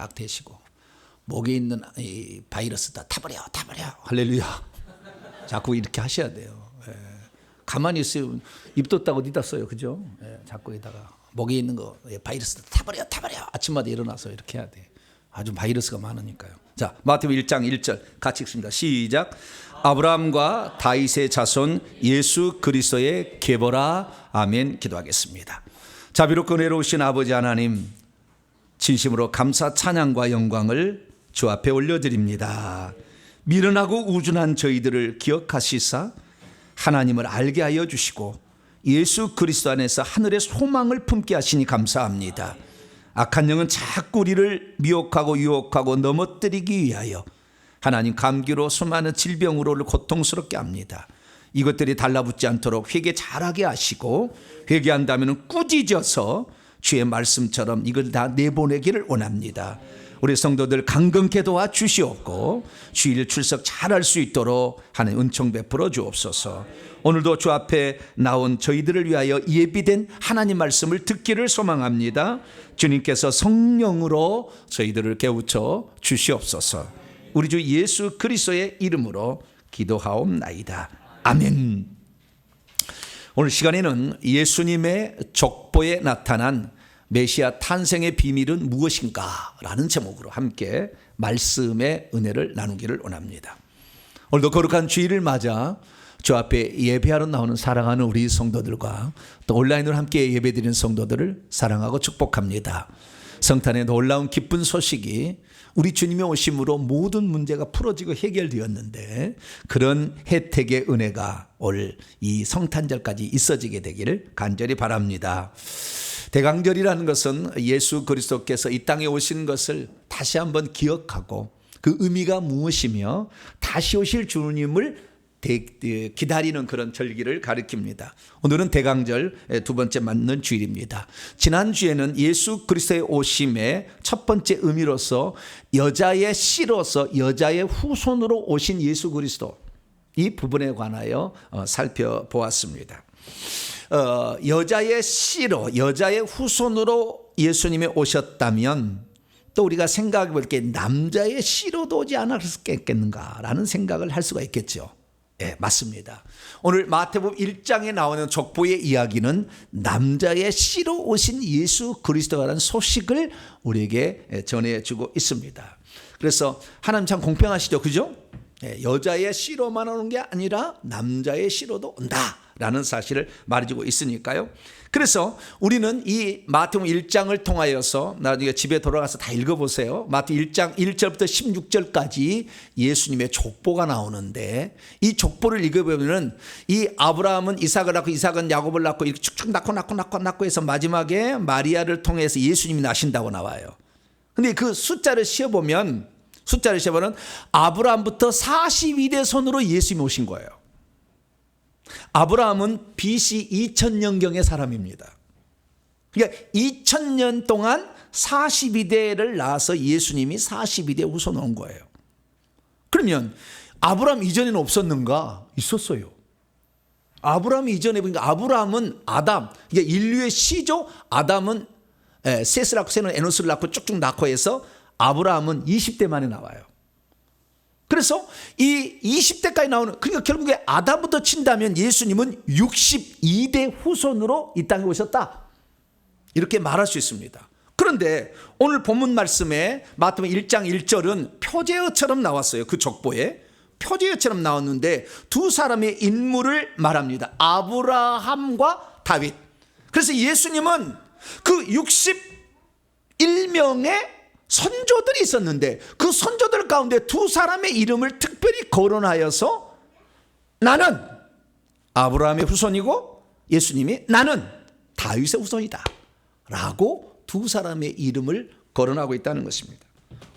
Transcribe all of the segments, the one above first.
딱 대시고 목에 있는 이 바이러스 다 타버려 할렐루야. 자꾸 이렇게 하셔야 돼요. 예. 가만히 있으면 입 떴다고 니다 써요. 그죠? 예. 자꾸 여기다가 목에 있는 거 바이러스 다 타버려 아침마다 일어나서 이렇게 해야 돼. 아주 바이러스가 많으니까요. 자, 마태복음 1장 1절 같이 읽습니다. 시작. 아브라함과 다윗의 자손 예수 그리스도의 계보라. 아멘. 기도하겠습니다. 자비롭고 은혜로우신 아버지 하나님, 진심으로 감사 찬양과 영광을 주 앞에 올려드립니다. 미련하고 우준한 저희들을 기억하시사 하나님을 알게 하여 주시고 예수 그리스도 안에서 하늘의 소망을 품게 하시니 감사합니다. 악한 영은 자꾸 우리를 미혹하고 유혹하고 넘어뜨리기 위하여 하나님 감기로 수많은 질병으로 고통스럽게 합니다. 이것들이 달라붙지 않도록 회개 잘하게 하시고 회개한다면 꾸짖어서 주의 말씀처럼 이걸 다 내보내기를 원합니다. 우리 성도들 강건케 도와 주시옵고 주일 출석 잘할 수 있도록 하나님 은총 베풀어 주옵소서. 오늘도 주 앞에 나온 저희들을 위하여 예비된 하나님 말씀을 듣기를 소망합니다. 주님께서 성령으로 저희들을 깨우쳐 주시옵소서. 우리 주 예수 그리스도의 이름으로 기도하옵나이다. 아멘. 오늘 시간에는 예수님의 족보에 나타난 메시아 탄생의 비밀은 무엇인가 라는 제목으로 함께 말씀의 은혜를 나누기를 원합니다. 오늘도 거룩한 주일을 맞아 주 앞에 예배하러 나오는 사랑하는 우리 성도들과 또 온라인으로 함께 예배드리는 성도들을 사랑하고 축복합니다. 성탄의 놀라운 기쁜 소식이 우리 주님의 오심으로 모든 문제가 풀어지고 해결되었는데 그런 혜택의 은혜가 올 이 성탄절까지 있어지게 되기를 간절히 바랍니다. 대강절이라는 것은 예수 그리스도께서 이 땅에 오신 것을 다시 한번 기억하고 그 의미가 무엇이며 다시 오실 주님을 기다리는 그런 절기를 가리킵니다. 오늘은 대강절 두 번째 맞는 주일입니다. 지난주에는 예수 그리스도의 오심의 첫 번째 의미로서 여자의 씨로서 여자의 후손으로 오신 예수 그리스도, 이 부분에 관하여 살펴보았습니다. 여자의 씨로 여자의 후손으로 예수님이 오셨다면 또 우리가 생각해 볼 게 남자의 씨로도 오지 않았겠는가라는 생각을 할 수가 있겠죠. 네, 맞습니다. 오늘 마태복음 1장에 나오는 족보의 이야기는 남자의 씨로 오신 예수 그리스도라는 소식을 우리에게 전해주고 있습니다. 그래서 하나님 참 공평하시죠, 그죠? 네, 여자의 씨로만 오는 게 아니라 남자의 씨로도 온다라는 사실을 말해주고 있으니까요. 그래서 우리는 이 마태복음 1장을 통하여서 나중에 집에 돌아가서 다 읽어보세요. 마태복음 1장 1절부터 16절까지 예수님의 족보가 나오는데 이 족보를 읽어보면 이 아브라함은 이삭을 낳고 이삭은 야곱을 낳고 이렇게 축축 낳고 해서 마지막에 마리아를 통해서 예수님이 나신다고 나와요. 근데 그 숫자를 씌어보면 아브라함부터 42대 손으로 예수님이 오신 거예요. 아브라함은 BC 2000년경의 사람입니다. 그러니까 2000년 동안 42대를 낳아서 예수님이 42대 후손 온 거예요. 그러면 아브라함 이전에는 없었는가? 있었어요. 아브라함 이전에 보니까 아브라함은 아담, 그러니까 인류의 시조. 아담은 셋을 낳고 셋은 에노스를 낳고 쭉쭉 낳고 해서 아브라함은 20대 만에 나와요. 그래서 이 20대까지 나오는, 그러니까 결국에 아담부터 친다면 예수님은 62대 후손으로 이 땅에 오셨다, 이렇게 말할 수 있습니다. 그런데 오늘 본문 말씀에 마태복음 1장 1절은 표제어처럼 나왔어요. 그 족보에 표제어처럼 나왔는데 두 사람의 인물을 말합니다. 아브라함과 다윗. 그래서 예수님은 그 61명의 선조들이 있었는데 그 선조들 가운데 두 사람의 이름을 특별히 거론하여서 나는 아브라함의 후손이고 예수님이 나는 다윗의 후손이다 라고 두 사람의 이름을 거론하고 있다는 것입니다.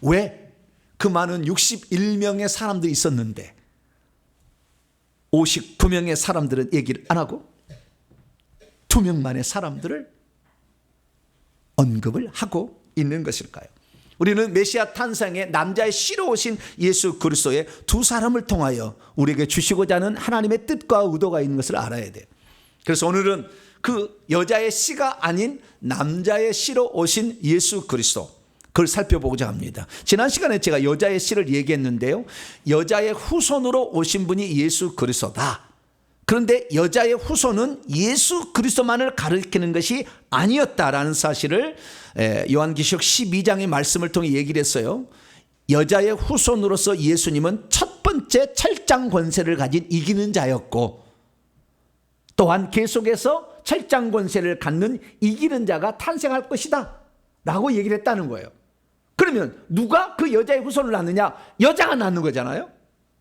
왜? 그 많은 61명의 사람들이 있었는데 59명의 사람들은 얘기를 안 하고 2명만의 사람들을 언급을 하고 있는 것일까요? 우리는 메시아 탄생의 남자의 씨로 오신 예수 그리스도의 두 사람을 통하여 우리에게 주시고자 하는 하나님의 뜻과 의도가 있는 것을 알아야 돼요. 그래서 오늘은 그 여자의 씨가 아닌 남자의 씨로 오신 예수 그리스도, 그걸 살펴보고자 합니다. 지난 시간에 제가 여자의 씨를 얘기했는데요. 여자의 후손으로 오신 분이 예수 그리스도다. 그런데 여자의 후손은 예수 그리스도만을 가리키는 것이 아니었다라는 사실을 요한계시록 12장의 말씀을 통해 얘기를 했어요. 여자의 후손으로서 예수님은 첫 번째 철장 권세를 가진 이기는 자였고, 또한 계속해서 철장 권세를 갖는 이기는 자가 탄생할 것이다 라고 얘기를 했다는 거예요. 그러면 누가 그 여자의 후손을 낳느냐? 여자가 낳는 거잖아요.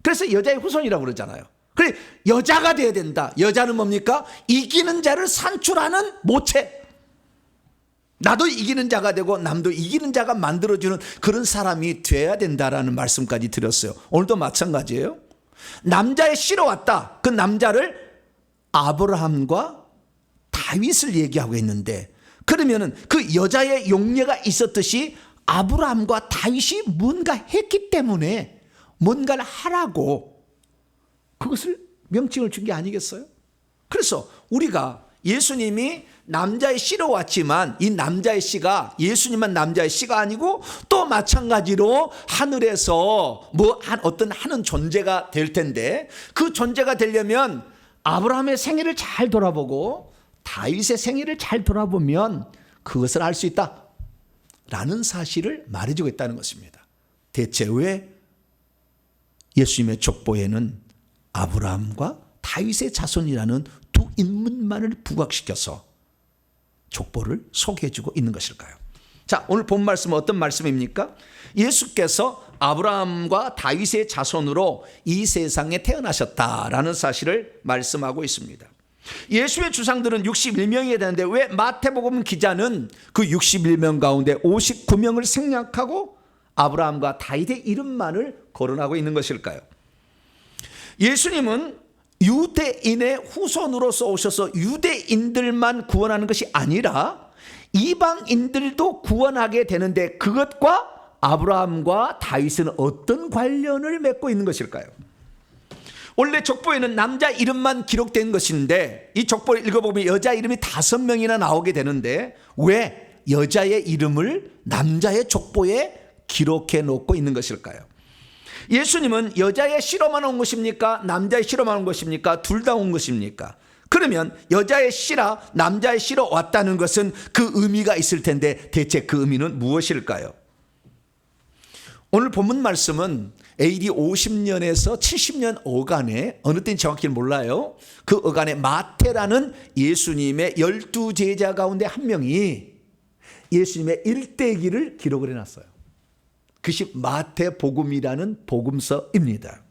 그래서 여자의 후손이라고 그러잖아요. 그래, 여자가 돼야 된다. 여자는 뭡니까? 이기는 자를 산출하는 모체. 나도 이기는 자가 되고 남도 이기는 자가 만들어주는 그런 사람이 돼야 된다라는 말씀까지 드렸어요. 오늘도 마찬가지예요. 남자의 씨로 왔다. 그 남자를 아브라함과 다윗을 얘기하고 있는데, 그러면은 그 여자의 용례가 있었듯이 아브라함과 다윗이 뭔가 했기 때문에 뭔가를 하라고 그것을 명칭을 준 게 아니겠어요? 그래서 우리가 예수님이 남자의 씨로 왔지만 이 남자의 씨가 예수님만 남자의 씨가 아니고 또 마찬가지로 하늘에서 어떤 하는 존재가 될 텐데, 그 존재가 되려면 아브라함의 생애를 잘 돌아보고 다윗의 생애를 잘 돌아보면 그것을 알 수 있다 라는 사실을 말해주고 있다는 것입니다. 대체 왜 예수님의 족보에는 아브라함과 다윗의 자손이라는 두 인물만을 부각시켜서 족보를 소개해주고 있는 것일까요? 자, 오늘 본 말씀은 어떤 말씀입니까? 예수께서 아브라함과 다윗의 자손으로 이 세상에 태어나셨다라는 사실을 말씀하고 있습니다. 예수의 주상들은 61명이 되는데 왜 마태복음 기자는 그 61명 가운데 59명을 생략하고 아브라함과 다윗의 이름만을 거론하고 있는 것일까요? 예수님은 유대인의 후손으로서 오셔서 유대인들만 구원하는 것이 아니라 이방인들도 구원하게 되는데, 그것과 아브라함과 다윗은 어떤 관련을 맺고 있는 것일까요? 원래 족보에는 남자 이름만 기록된 것인데 이 족보를 읽어보면 여자 이름이 5명이나 나오게 되는데 왜 여자의 이름을 남자의 족보에 기록해 놓고 있는 것일까요? 예수님은 여자의 씨로만 온 것입니까? 남자의 씨로만 온 것입니까? 둘 다 온 것입니까? 그러면 여자의 씨라 남자의 씨로 왔다는 것은 그 의미가 있을 텐데 대체 그 의미는 무엇일까요? 오늘 본문 말씀은 AD 50년에서 70년 어간에, 어느 때인지 정확히 몰라요, 그 어간에 마태라는 예수님의 12제자 가운데 한 명이 예수님의 일대기를 기록을 해놨어요. 그것이 마태복음이라는 복음서입니다.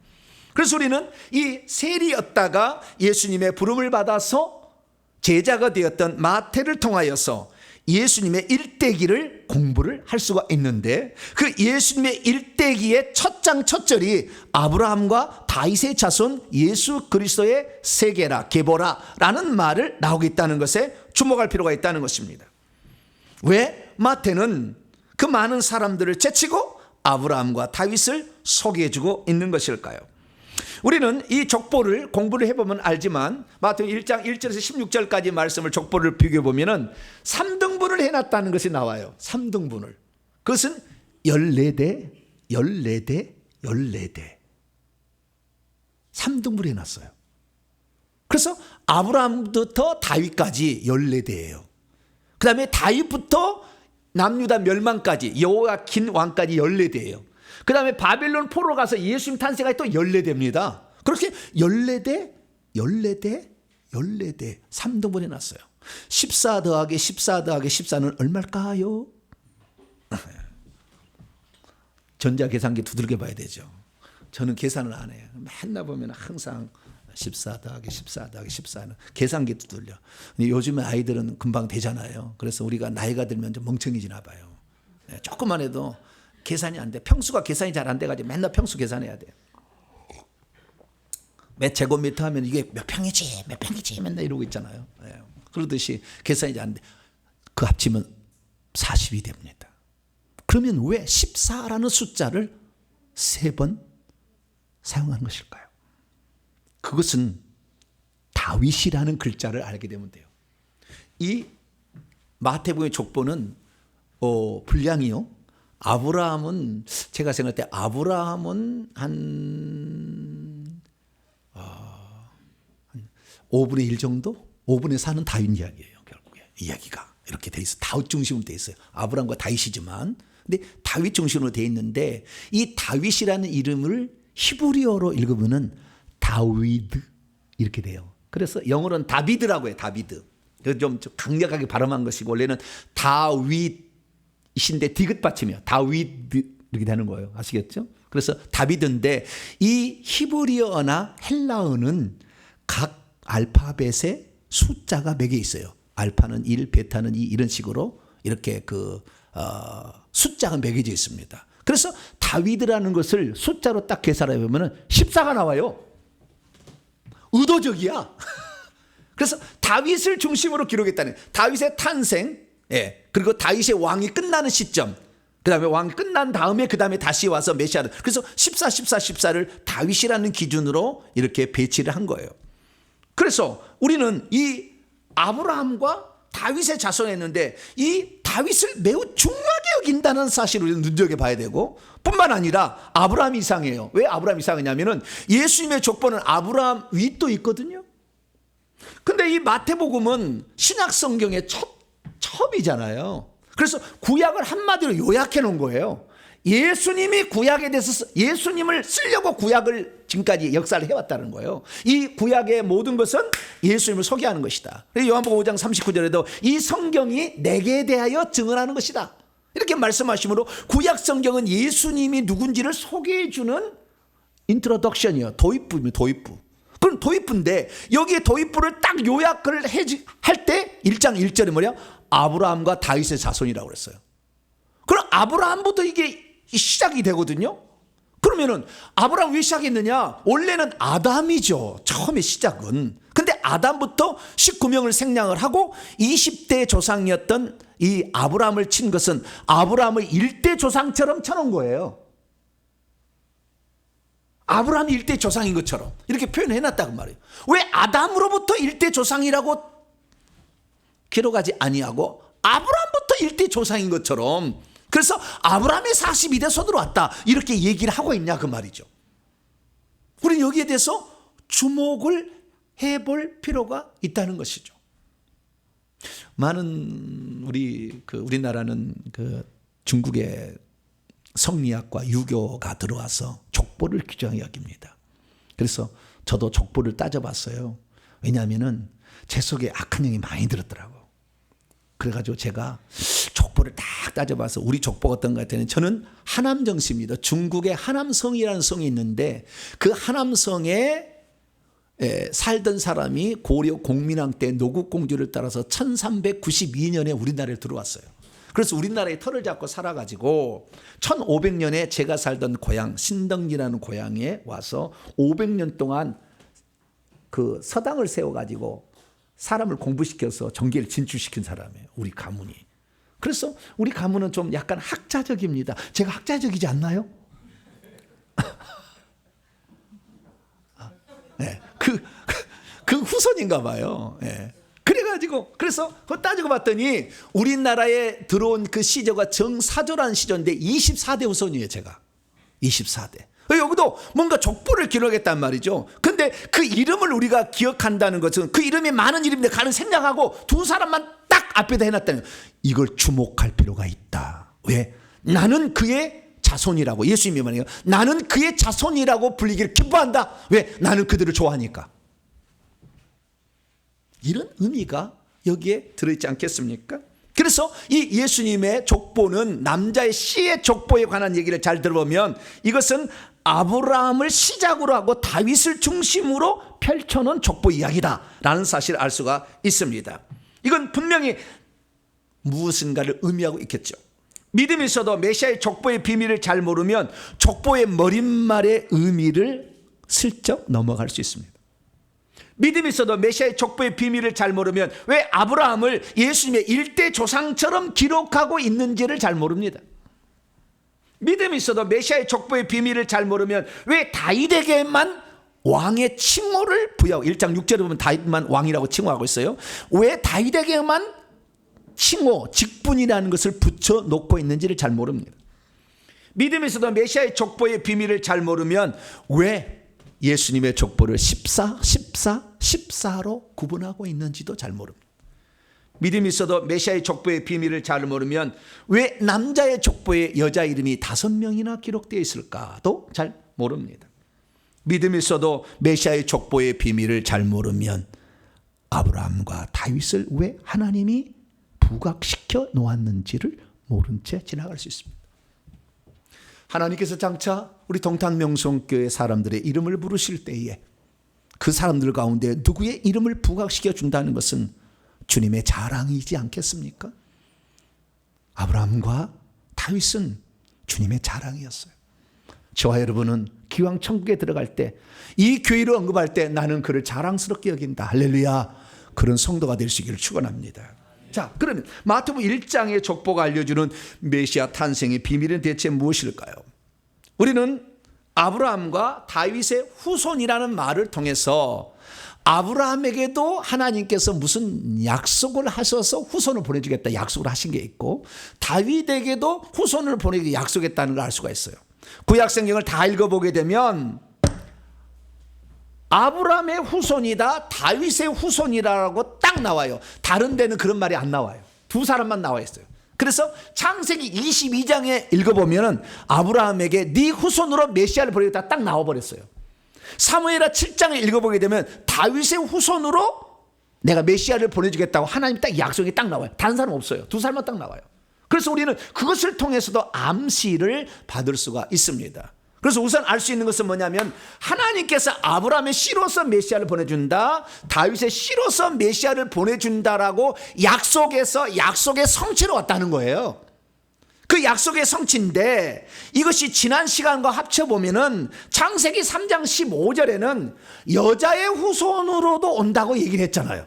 그래서 우리는 이 세리였다가 예수님의 부름을 받아서 제자가 되었던 마태를 통하여서 예수님의 일대기를 공부를 할 수가 있는데, 그 예수님의 일대기의 첫 장 첫 절이 아브라함과 다윗의 자손 예수 그리스도의 세계라, 계보라 라는 말을 나오고 있다는 것에 주목할 필요가 있다는 것입니다. 왜 마태는 그 많은 사람들을 제치고 아브라함과 다윗을 소개해주고 있는 것일까요? 우리는 이 족보를 공부를 해보면 알지만 마태복음 1장 1절에서 16절까지 말씀을 족보를 비교해보면 3등분을 해놨다는 것이 나와요. 3등분을. 그것은 14대 3등분을 해놨어요. 그래서 아브라함부터 다윗까지 14대예요. 그 다음에 다윗부터 남유다 멸망까지 여호야킨 왕까지 14대예요. 그 다음에 바빌론 포로 가서 예수님 탄생까지 또 14대입니다. 그렇게 14대 3등분 해놨어요. 14 더하기 14 더하기 14는 얼마일까요? 전자계산기 두들겨 봐야 되죠. 저는 계산을 안 해요. 맨날 보면 항상 14 더하기 14 더하기 14는 계산기 두들려. 근데 요즘에 아이들은 금방 되잖아요. 그래서 우리가 나이가 들면 좀 멍청해지나 봐요. 조금만 해도 계산이 안 돼. 평수가 계산이 잘 안 돼가지고 맨날 평수 계산해야 돼요. 몇 제곱미터 하면 이게 몇 평이지 맨날 이러고 있잖아요. 그러듯이 계산이 잘 안 돼. 그 합치면 40이 됩니다. 그러면 왜 14라는 숫자를 3번 사용한 것일까요? 그것은 다윗이라는 글자를 알게 되면 돼요. 이 마태복음의 족보는 분량이요, 아브라함은 제가 생각할 때 아브라함은 한 5분의 1 정도? 5분의 4는 다윗 이야기예요. 결국에 이야기가 이렇게 돼 있어요. 다윗 중심으로 돼 있어요. 아브라함과 다윗이지만 근데 다윗 중심으로 돼 있는데 이 다윗이라는 이름을 히브리어로 읽으면은 다위드 이렇게 돼요. 그래서 영어로는 다비드라고 해요. 다비드. 좀 강력하게 발음한 것이고 원래는 다윗인데 디귿 받침이요. 다위드 이렇게 되는 거예요. 아시겠죠? 그래서 다비드인데 이 히브리어나 헬라어는 각 알파벳에 숫자가 매겨 있어요. 알파는 1, 베타는 2 이런 식으로 이렇게 숫자가 매겨져 있습니다. 그래서 다윗이라는 것을 숫자로 딱 계산해 보면 14가 나와요. 의도적이야. 그래서 다윗을 중심으로 기록했다는 다윗의 탄생, 그리고 다윗의 왕이 끝나는 시점, 그 다음에 왕이 끝난 다음에 그 다음에 다시 와서 메시아를, 그래서 14, 14, 14를 다윗이라는 기준으로 이렇게 배치를 한 거예요. 그래서 우리는 이 아브라함과 다윗의 자손이었는데 이 다윗을 매우 중요하게 여긴다는 사실을 우리는 눈여겨봐야 되고 뿐만 아니라 아브라함이 이상해요. 왜 아브라함이 이상하냐면은 예수님의 족보는 아브라함 윗도 있거든요. 근데 이 마태복음은 신약 성경의 첩이잖아요. 그래서 구약을 한마디로 요약해 놓은 거예요. 예수님이 구약에 대해서 예수님을 쓰려고 구약을 지금까지 역사를 해왔다는 거예요. 이 구약의 모든 것은 예수님을 소개하는 것이다. 요한복음 5장 39절에도 이 성경이 내게 대하여 증언하는 것이다. 이렇게 말씀하시므로 구약 성경은 예수님이 누군지를 소개해 주는 인트로덕션이에요. 도입부입니다. 도입부. 그럼 도입부인데 여기에 도입부를 딱 요약을 할 때 1장 1절에 뭐냐? 아브라함과 다윗의 자손이라고 그랬어요. 그럼 아브라함부터 이게 시작이 되거든요. 그러면은 아브라함 왜 시작했느냐? 원래는 아담이죠. 처음에 시작은. 근데 아담부터 19명을 생략을 하고 20대 조상이었던 이 아브라함을 친 것은 아브라함을 1대 조상처럼 쳐놓은 거예요. 아브라함이 1대 조상인 것처럼 이렇게 표현해놨다고 말이에요. 왜 아담으로부터 1대 조상이라고 기록하지 아니하고 아브라함부터 1대 조상인 것처럼, 그래서 아브라함의 42대 손으로 왔다 이렇게 얘기를 하고 있냐 그 말이죠. 우리는 여기에 대해서 주목을 해볼 필요가 있다는 것이죠. 많은 우리나라는 중국의 성리학과 유교가 들어와서 족보를 규정해 여깁니다. 그래서 저도 족보를 따져봤어요. 왜냐하면은 제 속에 악한 영이 많이 들었더라고. 그래가지고 제가 족보를 딱 따져봐서 우리 족보가 어떤가 했더니 저는 하남정씨입니다. 중국의 하남성이라는 성이 있는데 그 하남성에 살던 사람이 고려 공민왕 때 노국공주를 따라서 1392년에 우리나라에 들어왔어요. 그래서 우리나라에 터를 잡고 살아가지고 1500년에 제가 살던 고향 신덕리라는 고향에 와서 500년 동안 그 서당을 세워가지고 사람을 공부시켜서 정계를 진출시킨 사람이에요. 우리 가문이. 그래서 우리 가문은 좀 약간 학자적입니다. 제가 학자적이지 않나요? 네, 그 후손인가 봐요. 네. 그래가지고 그래서 그거 따지고 봤더니 우리나라에 들어온 그 시조가 정사조라는 시조인데 24대 후손이에요. 제가 24대. 여기도 뭔가 족보를 기록했단 말이죠. 근데 그 이름을 우리가 기억한다는 것은 그 이름이 많은 이름인데 가는 생략하고 두 사람만 딱 앞에다 해놨다는 거예요. 이걸 주목할 필요가 있다. 왜? 나는 그의 자손이라고, 예수님이 말해요. 나는 그의 자손이라고 불리기를 기뻐한다. 왜? 나는 그들을 좋아하니까. 이런 의미가 여기에 들어있지 않겠습니까? 그래서 이 예수님의 족보는 남자의 씨의 족보에 관한 얘기를 잘 들어보면 이것은 아브라함을 시작으로 하고 다윗을 중심으로 펼쳐놓은 족보 이야기다라는 사실을 알 수가 있습니다. 이건 분명히 무엇인가를 의미하고 있겠죠. 믿음이 있어도 메시아의 족보의 비밀을 잘 모르면 족보의 머릿말의 의미를 슬쩍 넘어갈 수 있습니다. 믿음이 있어도 메시아의 족보의 비밀을 잘 모르면 왜 아브라함을 예수님의 1대 조상처럼 기록하고 있는지를 잘 모릅니다. 믿음이 있어도 메시아의 족보의 비밀을 잘 모르면 왜 다윗에게만 왕의 칭호를 부여하고 1장 6절에 보면 다윗만 왕이라고 칭호하고 있어요. 왜 다윗에게만 칭호, 직분이라는 것을 붙여놓고 있는지를 잘 모릅니다. 믿음에서도 메시아의 족보의 비밀을 잘 모르면 왜 예수님의 족보를 14로 구분하고 있는지도 잘 모릅니다. 믿음이 있어도 메시아의 족보의 비밀을 잘 모르면 왜 남자의 족보에 여자 이름이 5명이나 기록되어 있을까도 잘 모릅니다. 믿음이 있어도 메시아의 족보의 비밀을 잘 모르면 아브라함과 다윗을 왜 하나님이 부각시켜 놓았는지를 모른 채 지나갈 수 있습니다. 하나님께서 장차 우리 동탄명성교회 사람들의 이름을 부르실 때에 그 사람들 가운데 누구의 이름을 부각시켜 준다는 것은 주님의 자랑이지 않겠습니까? 아브라함과 다윗은 주님의 자랑이었어요. 저와 여러분은 기왕 천국에 들어갈 때 이 교회를 언급할 때 나는 그를 자랑스럽게 여긴다. 할렐루야. 그런 성도가 될 수 있기를 축원합니다. 자, 그러면 마태복음 1장의 족보가 알려주는 메시아 탄생의 비밀은 대체 무엇일까요? 우리는 아브라함과 다윗의 후손이라는 말을 통해서 아브라함에게도 하나님께서 무슨 약속을 하셔서 후손을 보내주겠다 약속을 하신 게 있고, 다윗에게도 후손을 보내기 약속했다는 걸 알 수가 있어요. 구약성경을 다 읽어보게 되면 아브라함의 후손이다, 다윗의 후손이라고 딱 나와요. 다른 데는 그런 말이 안 나와요. 두 사람만 나와 있어요. 그래서 창세기 22장에 읽어보면 아브라함에게 네 후손으로 메시아를 보내겠다 딱 나와버렸어요. 사무엘하 7장을 읽어보게 되면 다윗의 후손으로 내가 메시아를 보내주겠다고 하나님 딱 약속이 딱 나와요. 다른 사람 없어요. 두 사람만 딱 나와요. 그래서 우리는 그것을 통해서도 암시를 받을 수가 있습니다. 그래서 우선 알 수 있는 것은 뭐냐면 하나님께서 아브라함의 씨로서 메시아를 보내준다, 다윗의 씨로서 메시아를 보내준다라고 약속에서 약속의 성취로 왔다는 거예요. 그 약속의 성취인데 이것이 지난 시간과 합쳐보면은 창세기 3장 15절에는 여자의 후손으로도 온다고 얘기를 했잖아요.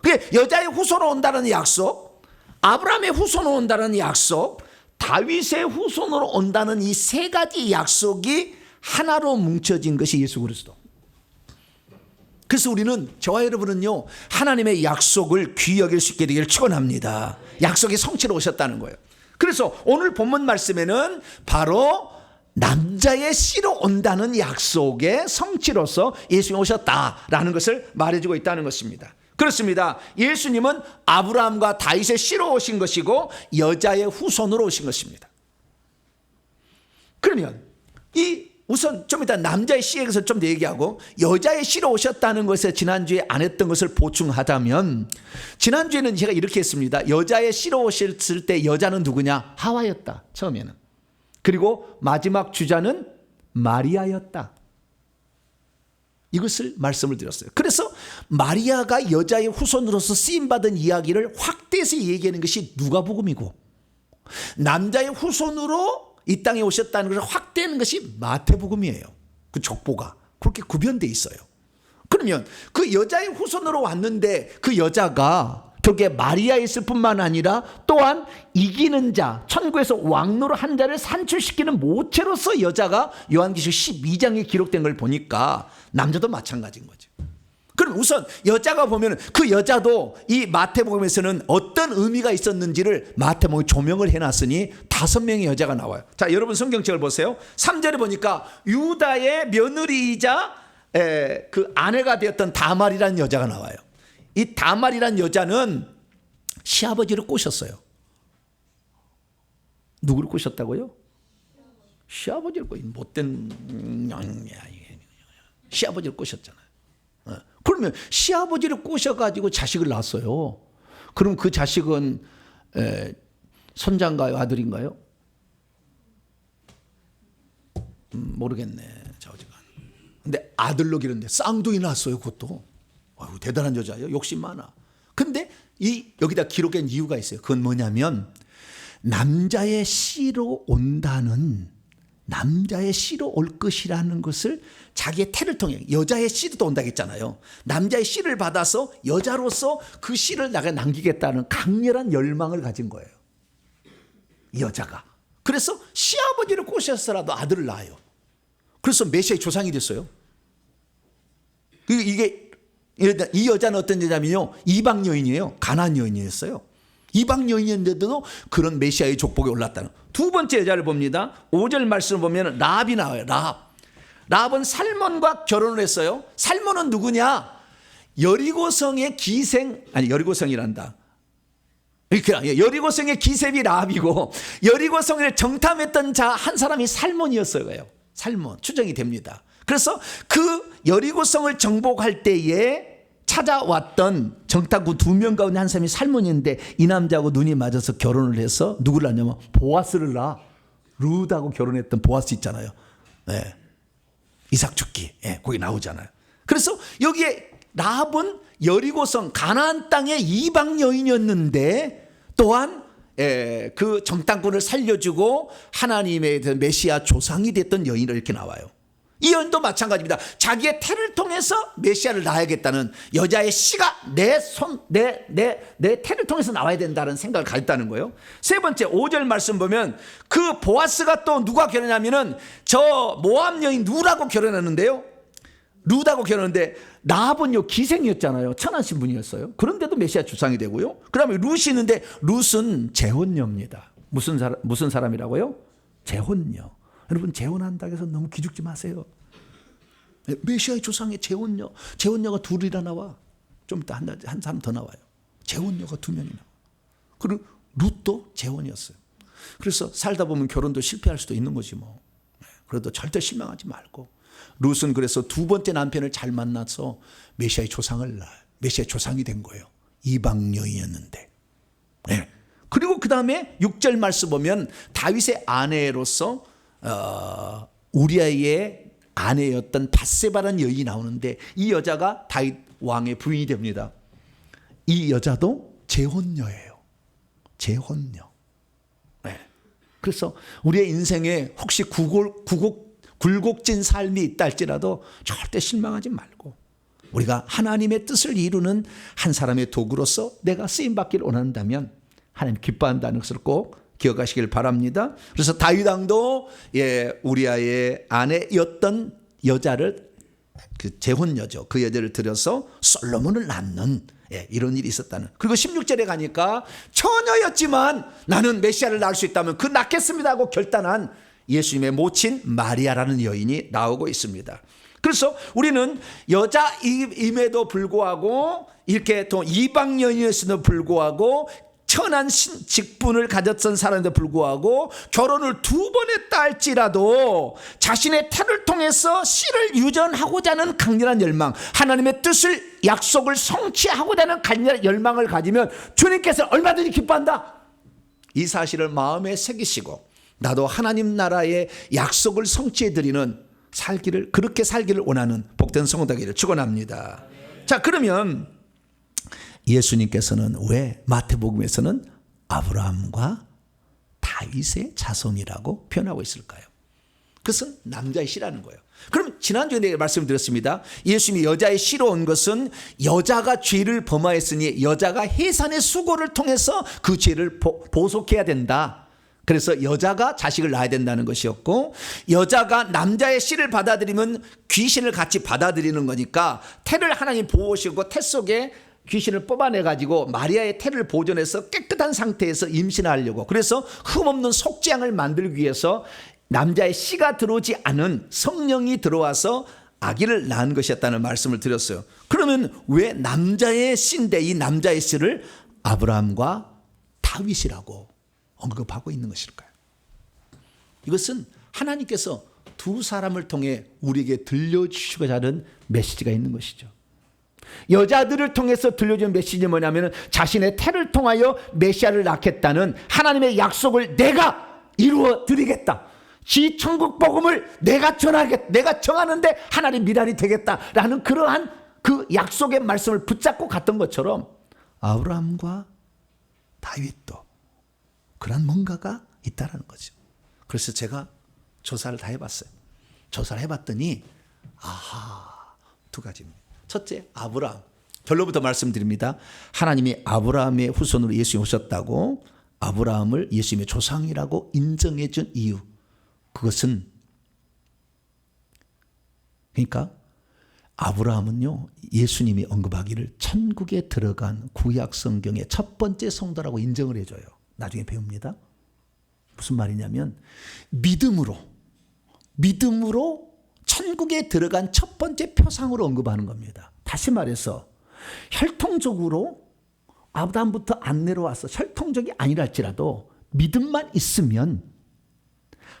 그게 여자의 후손으로 온다는 약속, 아브라함의 후손으로 온다는 약속, 다윗의 후손으로 온다는 이 세 가지 약속이 하나로 뭉쳐진 것이 예수 그리스도. 그래서 우리는, 저와 여러분은요, 하나님의 약속을 귀히 여길 수 있게 되기를 축원합니다. 약속의 성취로 오셨다는 거예요. 그래서 오늘 본문 말씀에는 바로 남자의 씨로 온다는 약속의 성취로서 예수님이 오셨다라는 것을 말해주고 있다는 것입니다. 그렇습니다. 예수님은 아브라함과 다윗의 씨로 오신 것이고 여자의 후손으로 오신 것입니다. 그러면 우선 좀 이따 남자의 씨에 대해서 좀 더 얘기하고 여자의 씨로 오셨다는 것에 지난주에 안 했던 것을 보충하자면, 지난주에는 제가 이렇게 했습니다. 여자의 씨로 오셨을 때 여자는 누구냐? 하와였다, 처음에는. 그리고 마지막 주자는 마리아였다. 이것을 말씀을 드렸어요. 그래서 마리아가 여자의 후손으로서 쓰임받은 이야기를 확대해서 얘기하는 것이 누가복음이고, 남자의 후손으로 이 땅에 오셨다는 것을 확대하는 것이 마태복음이에요. 그 족보가 그렇게 구별되어 있어요. 그러면 그 여자의 후손으로 왔는데 그 여자가 결국에 마리아였을 뿐만 아니라 또한 이기는 자, 천국에서 왕노로 한 자를 산출시키는 모체로서 여자가 요한계시록 12장에 기록된 걸 보니까 남자도 마찬가지인 거죠. 그럼 우선 여자가 보면 그 여자도 이 마태복음에서는 어떤 의미가 있었는지를 마태복음에 조명을 해놨으니 5명의 여자가 나와요. 자, 여러분 성경책을 보세요. 3절에 보니까 유다의 며느리이자 그 아내가 되었던 다말이라는 여자가 나와요. 이 다말이라는 여자는 시아버지를 꼬셨어요. 누구를 꼬셨다고요? 시아버지를 꼬신 못된 시아버지를 꼬셨잖아요. 그러면 시아버지를 꼬셔가지고 자식을 낳았어요. 그럼 그 자식은 손자인가요, 아들인가요? 모르겠네, 저지간. 근데 아들로 기르는데 쌍둥이 낳았어요, 그것도. 아이고, 대단한 여자예요. 욕심 많아. 근데 여기다 기록한 이유가 있어요. 그건 뭐냐면 남자의 씨로 온다는, 남자의 씨로 올 것이라는 것을 자기의 태를 통해, 여자의 씨도 온다고 했잖아요. 남자의 씨를 받아서 여자로서 그 씨를 나가 남기겠다는 강렬한 열망을 가진 거예요, 이 여자가. 그래서 시아버지를 꼬셔서라도 아들을 낳아요. 그래서 메시아의 조상이 됐어요. 이 여자는 어떤 여자면요, 이방 여인이에요. 가나안 여인이었어요. 이방 여인인데도 그런 메시아의 족복에 올랐다는. 두 번째 여자를 봅니다. 5절 말씀을 보면 라합이 나와요. 라합은 살몬과 결혼을 했어요. 살몬은 누구냐? 여리고성의 기생, 아니 여리고성이란다. 여리고성의 기생이 라합이고 여리고성을 정탐했던 자 한 사람이 살몬이었어요. 살몬, 추정이 됩니다. 그래서 그 여리고성을 정복할 때에 찾아왔던 정탐꾼 2명 가운데 한 사람이 살몬인데 이 남자하고 눈이 맞아서 결혼을 해서 누구를 낳냐면 보아스를 낳아. 룻하고 결혼했던 보아스 있잖아요. 네. 이삭 죽기, 네, 거기 나오잖아요. 그래서 여기에 라합은 여리고성 가나안 땅의 이방 여인이었는데 또한 그 정탐꾼을 살려주고 하나님의 메시아 조상이 됐던 여인으로 이렇게 나와요. 이 여인도 마찬가지입니다. 자기의 태를 통해서 메시아를 낳아야겠다는 여자의 씨가 내 태를 통해서 나와야 된다는 생각을 가졌다는 거예요. 세 번째 5절 말씀 보면 그 보아스가 또 누가 결혼하면은 저 모압 여인 룻하고 결혼했는데요. 룻하고 결혼했는데 라합은요 기생이었잖아요. 천한 신분이었어요. 그런데도 메시아 주상이 되고요. 그 다음에 룻이 있는데 룻은 재혼녀입니다. 무슨 사람이라고요? 재혼녀. 여러분 재혼한다고 해서 너무 기죽지 마세요. 메시아의 조상의 재혼녀가 둘이나 나와. 좀 이따 한 사람 더 나와요. 재혼녀가 2명이 나와. 그리고 룻도 재혼이었어요. 그래서 살다 보면 결혼도 실패할 수도 있는 거지 뭐. 그래도 절대 실망하지 말고. 룻은 그래서 2번째 남편을 잘 만나서 메시아의 조상이 된 거예요. 이방 여인이었는데. 네. 그리고 그 다음에 6절 말씀 보면 다윗의 아내로서 우리아의 아내였던 밧세바라는 여인이 나오는데 이 여자가 다윗 왕의 부인이 됩니다. 이 여자도 재혼녀예요. 재혼녀. 네. 그래서 우리의 인생에 혹시 굴곡진 삶이 있다 할지라도 절대 실망하지 말고 우리가 하나님의 뜻을 이루는 한 사람의 도구로서 내가 쓰임받기를 원한다면 하나님 기뻐한다는 것을 꼭 기억하시길 바랍니다. 그래서 다윗 왕도 우리아의 아내였던 여자를 그 재혼녀죠. 그 여자를 들여서 솔로몬을 낳는 이런 일이 있었다는. 그리고 16절에 가니까 처녀였지만 나는 메시아를 낳을 수 있다면 그 낳겠습니다 하고 결단한 예수님의 모친 마리아라는 여인이 나오고 있습니다. 그래서 우리는 여자임에도 불구하고 이렇게 또 이방 여인이었음에도 불구하고 천한 직분을 가졌던 사람에도 불구하고 결혼을 2번 했다 할지라도 자신의 태를 통해서 씨를 유전하고자 하는 강렬한 열망, 하나님의 뜻을 약속을 성취하고자 하는 강렬한 열망을 가지면 주님께서 얼마든지 기뻐한다. 이 사실을 마음에 새기시고 나도 하나님 나라의 약속을 성취해드리는 그렇게 살기를 원하는 복된 성도 되기를 축원합니다. 자, 그러면 예수님께서는 왜 마태복음에서는 아브라함과 다윗의 자손이라고 표현하고 있을까요? 그것은 남자의 씨라는 거예요. 그럼 지난주에 내가 말씀드렸습니다. 예수님이 여자의 씨로 온 것은 여자가 죄를 범하였으니 여자가 해산의 수고를 통해서 그 죄를 보속해야 된다. 그래서 여자가 자식을 낳아야 된다는 것이었고, 여자가 남자의 씨를 받아들이면 귀신을 같이 받아들이는 거니까 태를 하나님 보호하시고 태 속에 귀신을 뽑아내가지고 마리아의 태를 보존해서 깨끗한 상태에서 임신하려고, 그래서 흠없는 속죄양을 만들기 위해서 남자의 씨가 들어오지 않은 성령이 들어와서 아기를 낳은 것이었다는 말씀을 드렸어요. 그러면 왜 남자의 씨인데 이 남자의 씨를 아브라함과 다윗이라고 언급하고 있는 것일까요? 이것은 하나님께서 2 사람을 통해 우리에게 들려주시고자 하는 메시지가 있는 것이죠. 여자들을 통해서 들려준 메시지는 뭐냐면 자신의 태를 통하여 메시아를 낳겠다는 하나님의 약속을 내가 이루어 드리겠다. 지 천국 복음을 내가 전하겠다. 내가 정하는데 하나님 미랄이 되겠다라는 그러한 그 약속의 말씀을 붙잡고 갔던 것처럼 아브라함과 다윗도 그런 뭔가가 있다라는 거죠. 그래서 제가 조사를 다 해봤어요. 조사를 해봤더니 2 가지입니다. 첫째, 아브라함. 결론부터 말씀드립니다. 하나님이 아브라함의 후손으로 예수님이 오셨다고 아브라함을 예수님의 조상이라고 인정해 준 이유, 그것은 그러니까 아브라함은요, 예수님이 언급하기를 천국에 들어간 구약 성경의 첫 번째 성도라고 인정을 해줘요. 나중에 배웁니다. 무슨 말이냐면 믿음으로 천국에 들어간 첫 번째 표상으로 언급하는 겁니다. 다시 말해서 혈통적으로 아브라함부터 안 내려와서 혈통적이 아니라 할지라도 믿음만 있으면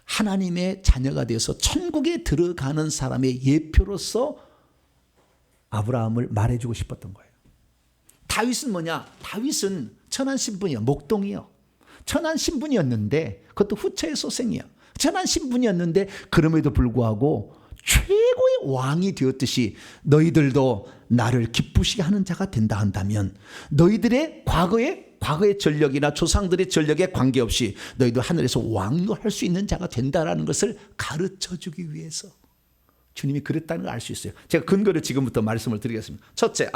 하나님의 자녀가 되어서 천국에 들어가는 사람의 예표로서 아브라함을 말해주고 싶었던 거예요. 다윗은 뭐냐? 다윗은 천한 신분이요, 목동이요. 천한 신분이었는데 그것도 후처의 소생이요. 천한 신분이었는데 그럼에도 불구하고 최고의 왕이 되었듯이 너희들도 나를 기쁘시게 하는 자가 된다 한다면 너희들의 과거의 전력이나 조상들의 전력에 관계없이 너희도 하늘에서 왕노할 수 있는 자가 된다라는 것을 가르쳐주기 위해서 주님이 그랬다는 걸 알 수 있어요. 제가 근거를 지금부터 말씀을 드리겠습니다. 첫째,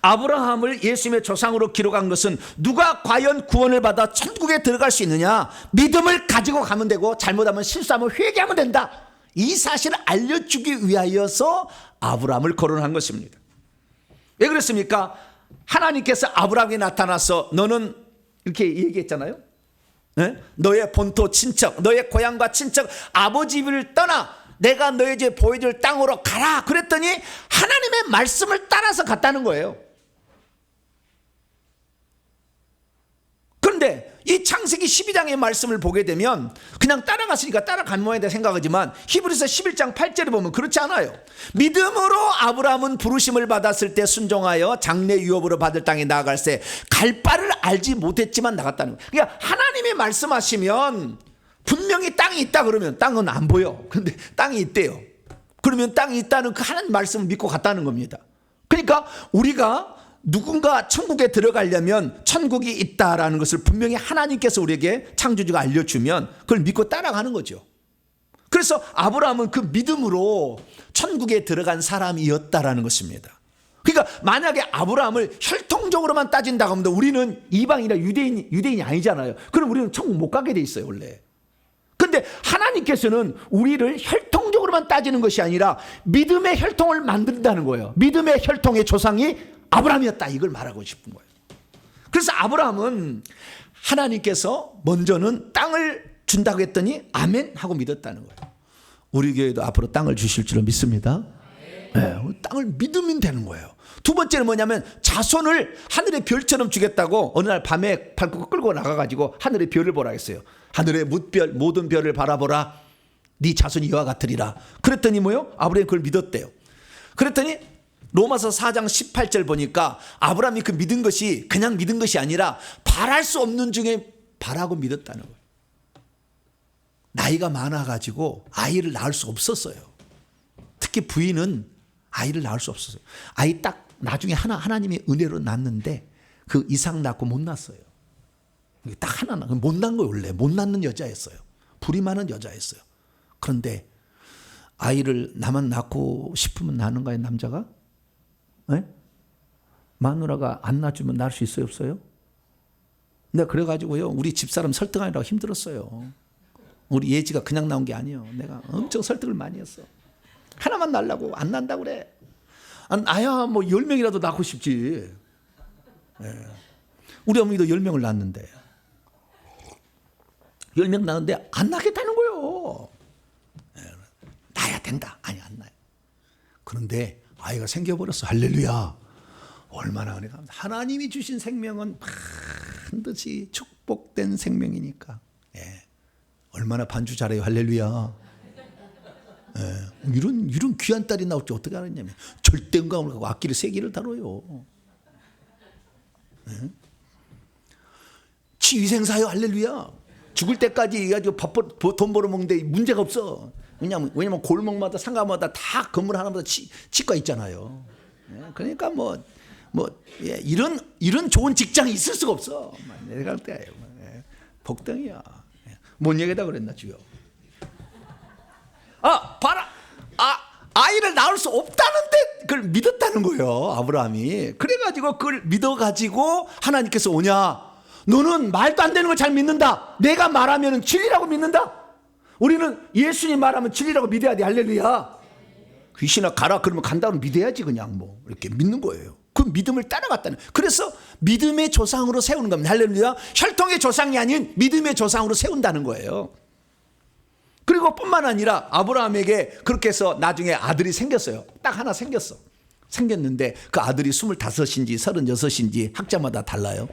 아브라함을 예수님의 조상으로 기록한 것은 누가 과연 구원을 받아 천국에 들어갈 수 있느냐? 믿음을 가지고 가면 되고 잘못하면 실수하면 회개하면 된다. 이 사실을 알려주기 위하여서 아브라함을 거론한 것입니다. 왜 그랬습니까? 하나님께서 아브라함에게 나타나서 너는 이렇게 얘기했잖아요. 네? 너의 본토 친척, 너의 고향과 친척, 아버지 집을 떠나 내가 너에게 보여줄 땅으로 가라. 그랬더니 하나님의 말씀을 따라서 갔다는 거예요. 그런데 이 창세기 12장의 말씀을 보게 되면 그냥 따라갔으니까 따라간 모양이다 생각하지만 히브리서 11장 8절에 보면 그렇지 않아요. 믿음으로 아브라함은 부르심을 받았을 때 순종하여 장래 유업으로 받을 땅에 나아갈새 갈 바를 알지 못했지만 나갔다는 거예요. 그러니까 하나님이 말씀하시면 분명히 땅이 있다 그러면 땅은 안 보여. 그런데 땅이 있대요. 그러면 땅이 있다는 그 하나님 말씀을 믿고 갔다는 겁니다. 그러니까 우리가 누군가 천국에 들어가려면 천국이 있다라는 것을 분명히 하나님께서 우리에게 창조주가 알려주면 그걸 믿고 따라가는 거죠. 그래서 아브라함은 그 믿음으로 천국에 들어간 사람이었다라는 것입니다. 그러니까 만약에 아브라함을 혈통적으로만 따진다고 하면 우리는 이방이나 유대인이 아니잖아요. 그럼 우리는 천국 못 가게 돼 있어요, 원래. 근데 하나님께서는 우리를 혈통적으로만 따지는 것이 아니라 믿음의 혈통을 만든다는 거예요. 믿음의 혈통의 조상이 아브라함이었다, 이걸 말하고 싶은 거예요. 그래서 아브라함은 하나님께서 먼저는 땅을 준다고 했더니 아멘 하고 믿었다는 거예요. 우리 교회도 앞으로 땅을 주실 줄로 믿습니다. 네, 땅을 믿으면 되는 거예요. 두 번째는 뭐냐면 자손을 하늘의 별처럼 주겠다고 어느 날 밤에 발고 끌고 나가가지고 하늘의 별을 보라 했어요. 하늘의 뭇별 모든 별을 바라보라. 네 자손이 이와 같으리라. 그랬더니 뭐요? 아브라함이 그걸 믿었대요. 그랬더니 로마서 4장 18절 보니까 아브라함이 그 믿은 것이 그냥 믿은 것이 아니라 바랄 수 없는 중에 바라고 믿었다는 거예요. 나이가 많아가지고 아이를 낳을 수 없었어요. 특히 부인은 아이를 낳을 수 없었어요. 아이 딱 나중에 하나님의 은혜로 낳는데 그 이상 낳고 못 낳았어요. 딱 하나 못 낳은 거예요. 원래 못 낳는 여자였어요. 불이 많은 여자였어요. 그런데 아이를 나만 낳고 싶으면 낳는 거예요, 남자가? 네? 마누라가 안 낳아주면 낳을 수 있어요, 없어요? 내가 그래가지고요, 우리 집사람 설득하느라고 힘들었어요. 우리 예지가 그냥 나온 게 아니에요. 내가 엄청 설득을 많이 했어. 하나만 낳으려고 안 낳는다고 그래. 나야 뭐 10명이라도 낳고 싶지. 네. 우리 어머니도 10명을 낳았는데 10명 낳았는데 안 낳겠다는 거예요. 네. 낳아야 된다. 아니 안 낳아요. 그런데 아이가 생겨버렸어. 할렐루야. 얼마나 은혜가. 하나님이 주신 생명은 반드시 축복된 생명이니까. 예. 얼마나 반주 잘해요. 할렐루야. 예. 이런 귀한 딸이 나올지 어떻게 알았냐면 절대음감을 갖고 악기를 3개를 다뤄요. 예. 치위생사요. 할렐루야. 죽을 때까지 가지고 돈 벌어먹는데 문제가 없어. 왜냐면 골목마다 상가마다 다 건물 하나마다 치과 있잖아요. 예. 그러니까 예. 이런 좋은 직장이 있을 수가 없어. 내려갈 때예요. 예. 복덩이야. 예. 뭔 얘기다 그랬나 주요. 아이를 낳을 수 없다는데 그걸 믿었다는 거예요, 아브라함이. 그래가지고 그걸 믿어가지고 하나님께서 오냐? 너는 말도 안 되는 걸 잘 믿는다. 내가 말하면 진리라고 믿는다. 우리는 예수님 말하면 진리라고 믿어야 돼. 할렐루야. 귀신아 가라 그러면 간다고 믿어야지. 그냥 뭐 이렇게 믿는 거예요. 그 믿음을 따라갔다는. 그래서 믿음의 조상으로 세우는 겁니다. 할렐루야. 혈통의 조상이 아닌 믿음의 조상으로 세운다는 거예요. 그리고 뿐만 아니라 아브라함에게 그렇게 해서 나중에 아들이 생겼어요. 딱 하나 생겼어. 생겼는데 그 아들이 25인지 36인지 학자마다 달라요.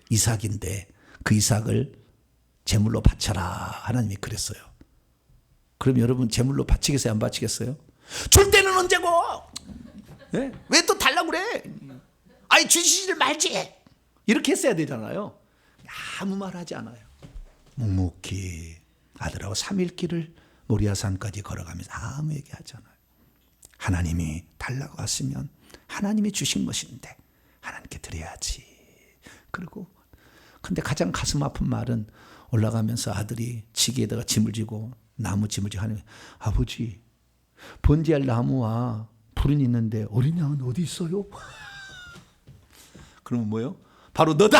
이삭인데 그 이삭을 제물로 바쳐라 하나님이 그랬어요. 그럼 여러분 제물로 바치겠어요? 안 바치겠어요? 줄 때는 언제고? 네? 왜 또 달라고 그래? 아니 주시지를 말지. 이렇게 했어야 되잖아요. 아무 말 하지 않아요. 묵묵히 아들하고 3일 길을 모리아산까지 걸어가면서 아무 얘기하지 않아요. 하나님이 달라고 하시면 하나님이 주신 것인데 하나님께 드려야지. 그리고 근데 가장 가슴 아픈 말은 올라가면서 아들이 지게에다가 짐을 지고 나무 짐을 지고 하나님, 아버지 번제할 나무와 불은 있는데 어린 양은 어디 있어요? 그러면 뭐예요? 바로 너다.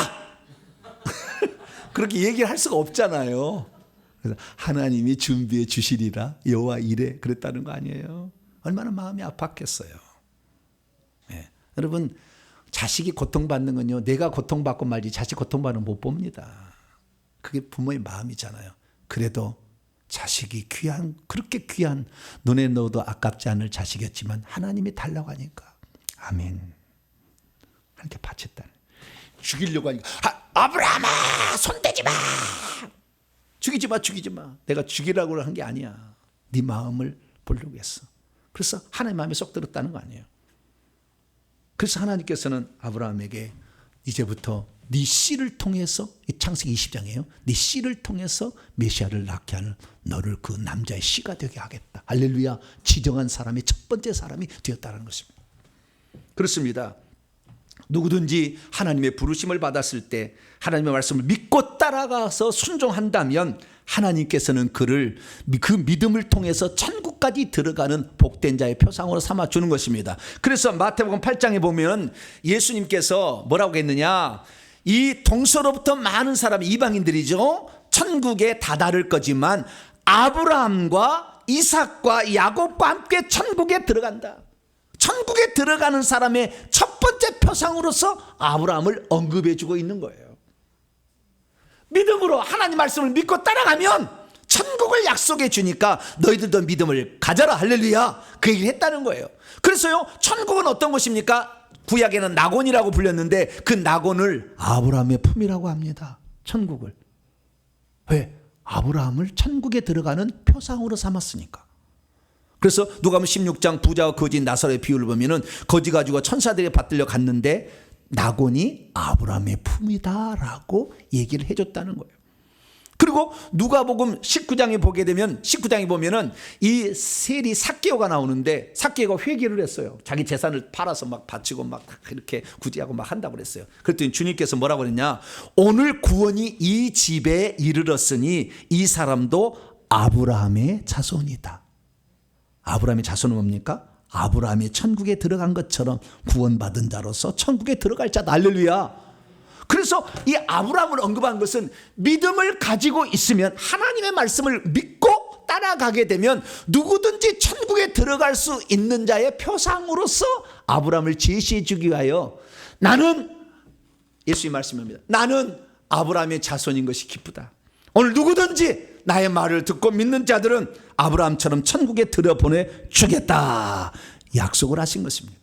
그렇게 얘기를 할 수가 없잖아요. 그래서 하나님이 준비해 주시리라 여호와 이래 그랬다는 거 아니에요? 얼마나 마음이 아팠겠어요. 네. 여러분 자식이 고통받는 건요, 내가 고통받고 말지 자식 고통받는 못 봅니다. 그게 부모의 마음이잖아요. 그래도 자식이 귀한, 그렇게 귀한, 눈에 넣어도 아깝지 않을 자식이었지만 하나님이 달라고 하니까 아멘 하나님께 바쳤다는. 죽이려고 하니까 아브라함아 손대지 마, 죽이지 마, 죽이지 마. 내가 죽이라고 한 게 아니야. 네 마음을 보려고 했어. 그래서 하나님 마음에 쏙 들었다는 거 아니에요. 그래서 하나님께서는 아브라함에게 이제부터 네 씨를 통해서, 창세기 20장이에요. 네 씨를 통해서 메시아를 낳게 하는 너를 그 남자의 씨가 되게 하겠다. 할렐루야. 지정한 사람이 첫 번째 사람이 되었다는 것입니다. 그렇습니다. 누구든지 하나님의 부르심을 받았을 때 하나님의 말씀을 믿고 따라가서 순종한다면 하나님께서는 그를 그 믿음을 통해서 천국까지 들어가는 복된 자의 표상으로 삼아주는 것입니다. 그래서 마태복음 8장에 보면 예수님께서 뭐라고 했느냐, 이 동서로부터 많은 사람이, 이방인들이죠, 천국에 다다를 거지만 아브라함과 이삭과 야곱과 함께 천국에 들어간다. 천국에 들어가는 사람의 첫 번째 표상으로서 아브라함을 언급해 주고 있는 거예요. 믿음으로 하나님 말씀을 믿고 따라가면 천국을 약속해 주니까 너희들도 믿음을 가져라. 할렐루야. 그 얘기를 했다는 거예요. 그래서요, 천국은 어떤 것입니까? 구약에는 낙원이라고 불렸는데 그 낙원을 아브라함의 품이라고 합니다. 천국을. 왜? 아브라함을 천국에 들어가는 표상으로 삼았으니까. 그래서 누가복음 16장 부자와 거지 나사로의 비유를 보면은 거지 가지고 천사들에게 받들려 갔는데 낙원이 아브라함의 품이다라고 얘기를 해줬다는 거예요. 그리고 누가복음 19장에 보게 되면, 19장에 보면은 이 셀이 삭개오가 나오는데 삭개오가 회개를 했어요. 자기 재산을 팔아서 막 바치고 막 이렇게 구제하고 막 한다고 그랬어요. 그랬더니 주님께서 뭐라고 그랬냐, 오늘 구원이 이 집에 이르렀으니 이 사람도 아브라함의 자손이다. 아브라함의 자손은 뭡니까? 아브라함이 천국에 들어간 것처럼 구원받은 자로서 천국에 들어갈 자다. 할렐루야. 그래서 이 아브라함을 언급한 것은 믿음을 가지고 있으면, 하나님의 말씀을 믿고 따라가게 되면 누구든지 천국에 들어갈 수 있는 자의 표상으로서 아브라함을 제시해 주기 위하여, 나는, 예수의 말씀입니다, 나는 아브라함의 자손인 것이 기쁘다. 오늘 누구든지 나의 말을 듣고 믿는 자들은 아브라함처럼 천국에 들여보내 주겠다 약속을 하신 것입니다.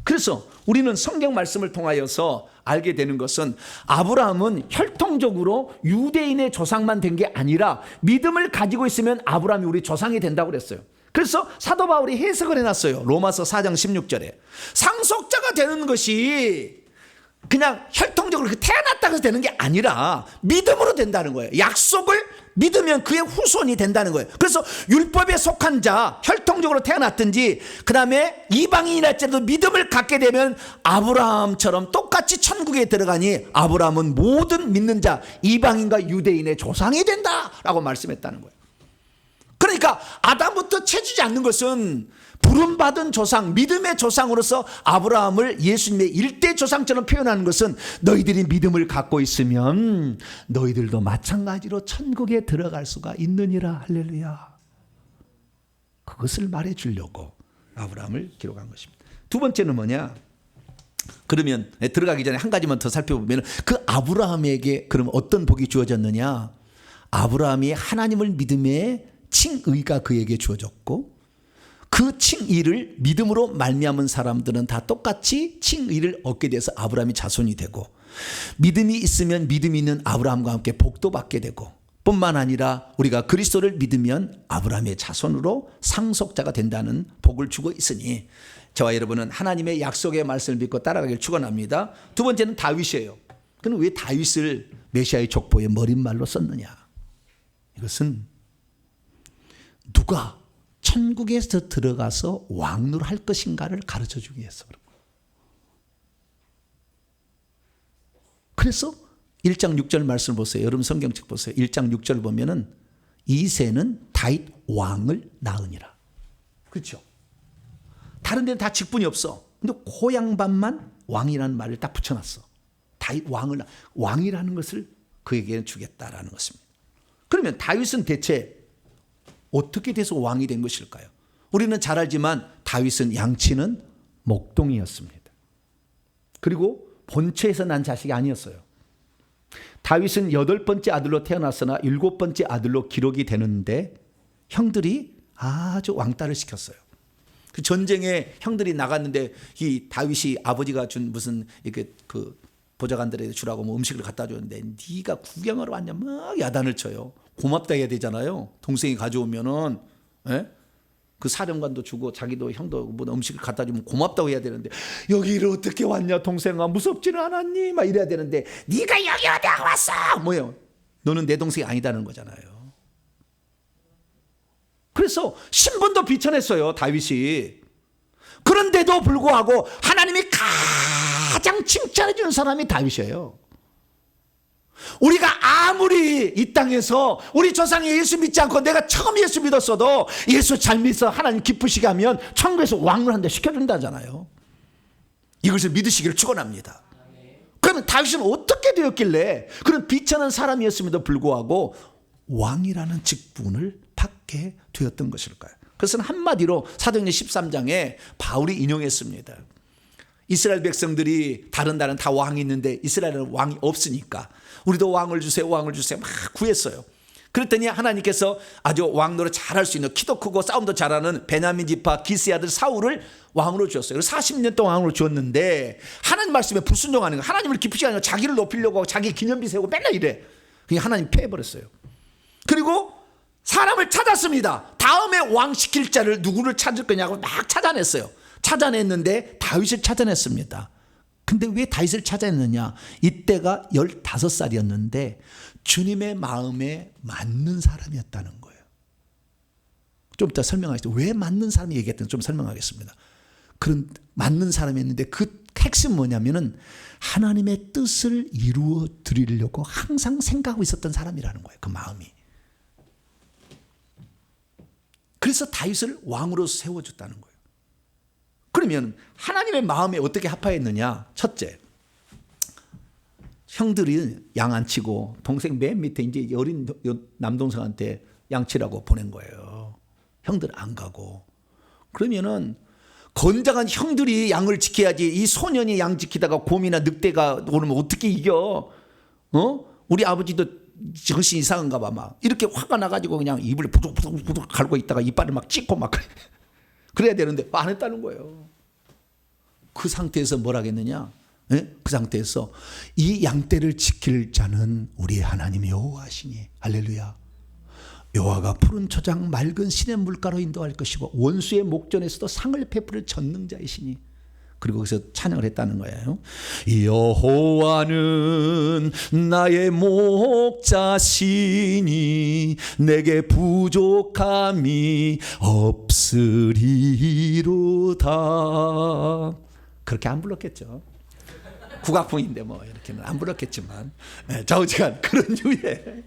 그래서 우리는 성경 말씀을 통하여서 알게 되는 것은 아브라함은 혈통적으로 유대인의 조상만 된 게 아니라 믿음을 가지고 있으면 아브라함이 우리 조상이 된다고 그랬어요. 그래서 사도 바울이 해석을 해놨어요. 로마서 4장 16절에 상속자가 되는 것이 그냥 혈통적으로 태어났다고 해서 되는 게 아니라 믿음으로 된다는 거예요. 약속을 믿으면 그의 후손이 된다는 거예요. 그래서 율법에 속한 자, 혈통적으로 태어났든지 그 다음에 이방인이랄지라도 믿음을 갖게 되면 아브라함처럼 똑같이 천국에 들어가니 아브라함은 모든 믿는 자, 이방인과 유대인의 조상이 된다라고 말씀했다는 거예요. 그러니까 아담부터 채주지 않는 것은 부름받은 조상, 믿음의 조상으로서 아브라함을 예수님의 일대 조상처럼 표현하는 것은 너희들이 믿음을 갖고 있으면 너희들도 마찬가지로 천국에 들어갈 수가 있느니라. 할렐루야. 그것을 말해 주려고 아브라함을 기록한 것입니다. 두 번째는 뭐냐? 그러면 들어가기 전에 한 가지만 더 살펴보면 그 아브라함에게 그럼 어떤 복이 주어졌느냐? 아브라함이 하나님을 믿음에 칭의가 그에게 주어졌고 그 칭의를 믿음으로 말미암은 사람들은 다 똑같이 칭의를 얻게 돼서 아브라함이 자손이 되고 믿음이 있으면 믿음이 있는 아브라함과 함께 복도 받게 되고 뿐만 아니라 우리가 그리스도를 믿으면 아브라함의 자손으로 상속자가 된다는 복을 주고 있으니 저와 여러분은 하나님의 약속의 말씀을 믿고 따라가길 축원합니다. 두 번째는 다윗이에요. 그럼 왜 다윗을 메시아의 족보의 머릿말로 썼느냐? 이것은 누가 천국에서 들어가서 왕노를 할 것인가를 가르쳐 주기 위해서 그런 거예요. 그래서 1장 6절 말씀을 보세요. 여러분 성경책 보세요. 1장 6절 보면은 이새는 다윗 왕을 낳으니라. 그렇죠? 다른 데는 다 직분이 없어. 근데 고향반만 왕이라는 말을 딱 붙여놨어. 다윗 왕이라는 것을 그에게 주겠다라는 것입니다. 그러면 다윗은 대체 어떻게 돼서 왕이 된 것일까요? 우리는 잘 알지만 다윗은 양치는 목동이었습니다. 그리고 본처에서 난 자식이 아니었어요. 다윗은 8번째 아들로 태어났으나 7번째 아들로 기록이 되는데 형들이 아주 왕따를 시켰어요. 그 전쟁에 형들이 나갔는데 이 다윗이 아버지가 준 무슨 이렇게 그 보좌관들에게 주라고 뭐 음식을 갖다 줬는데 네가 구경하러 왔냐 막 야단을 쳐요. 고맙다 해야 되잖아요. 동생이 가져오면은 그 사령관도 주고 자기도 형도 뭐 음식을 갖다 주면 고맙다고 해야 되는데 여기를 어떻게 왔냐 동생아 무섭지는 않았니? 막 이래야 되는데 네가 여기 어디 왔어? 뭐요? 너는 내 동생이 아니다는 거잖아요. 그래서 신분도 비천했어요 다윗이. 그런데도 불구하고 하나님이 가장 칭찬해 주는 사람이 다윗이에요. 우리가 아무리 이 땅에서 우리 조상이 예수 믿지 않고 내가 처음 예수 믿었어도 예수 잘 믿어 하나님 기쁘시게 하면 천국에서 왕을 한 대 시켜준다잖아요. 이것을 믿으시기를 축원합니다. 그러면 다윗은 어떻게 되었길래 그런 비천한 사람이었음에도 불구하고 왕이라는 직분을 받게 되었던 것일까요? 그것은 한마디로 사도행전 13장에 바울이 인용했습니다. 이스라엘 백성들이 다른 나라는 다 왕이 있는데 이스라엘은 왕이 없으니까 우리도 왕을 주세요 막 구했어요. 그랬더니 하나님께서 아주 왕노를 잘할 수 있는 키도 크고 싸움도 잘하는 베냐민 지파 기스의 아들 사울을 왕으로 주었어요. 그래서 40년 동안 왕으로 주었는데 하나님 말씀에 불순종하는 거예요. 하나님을 기쁘시게 하는 자기를 높이려고 하고 자기 기념비 세우고 맨날 이래. 그게 하나님 패해버렸어요. 그리고 사람을 찾았습니다. 다음에 왕 시킬 자를 누구를 찾을 거냐고 막 찾아냈어요. 찾아냈는데 다윗을 찾아냈습니다. 근데 왜 다윗을 찾아냈느냐? 이때가 15살이었는데 주님의 마음에 맞는 사람이었다는 거예요. 좀 이따 설명하겠습니다. 왜 맞는 사람이 얘기했던지 좀 설명하겠습니다. 그런 맞는 사람이었는데 그 핵심 뭐냐면은 하나님의 뜻을 이루어 드리려고 항상 생각하고 있었던 사람이라는 거예요. 그 마음이. 그래서 다윗을 왕으로 세워줬다는 거예요. 그러면 하나님의 마음에 어떻게 합하였느냐? 첫째, 형들이 양 안 치고 동생 맨 밑에 이제 어린 남동생한테 양치라고 보낸 거예요. 형들 안 가고. 그러면은 건장한 형들이 양을 지켜야지 이 소년이 양 지키다가 곰이나 늑대가 오르면 어떻게 이겨? 우리 아버지도 정신 이상한가 봐. 막 이렇게 화가 나가지고 그냥 입을 부둑부둑 갈고 있다가 이빨을 막 찢고 막 그래야 되는데 안 했다는 거예요. 그 상태에서 뭘 하겠느냐? 그 상태에서 이 양떼를 지킬 자는 우리 하나님 여호와시니 할렐루야. 여호와가 푸른 초장 맑은 시냇 물가로 인도할 것이고 원수의 목전에서도 상을 베풀을 전능자이시니. 그리고 거기서 찬양을 했다는 거예요. 여호와는 나의 목자시니 내게 부족함이 없으리로다. 그렇게 안 불렀겠죠. 국악풍인데 뭐 이렇게는 안 불렀겠지만 좌우지간 그런 유에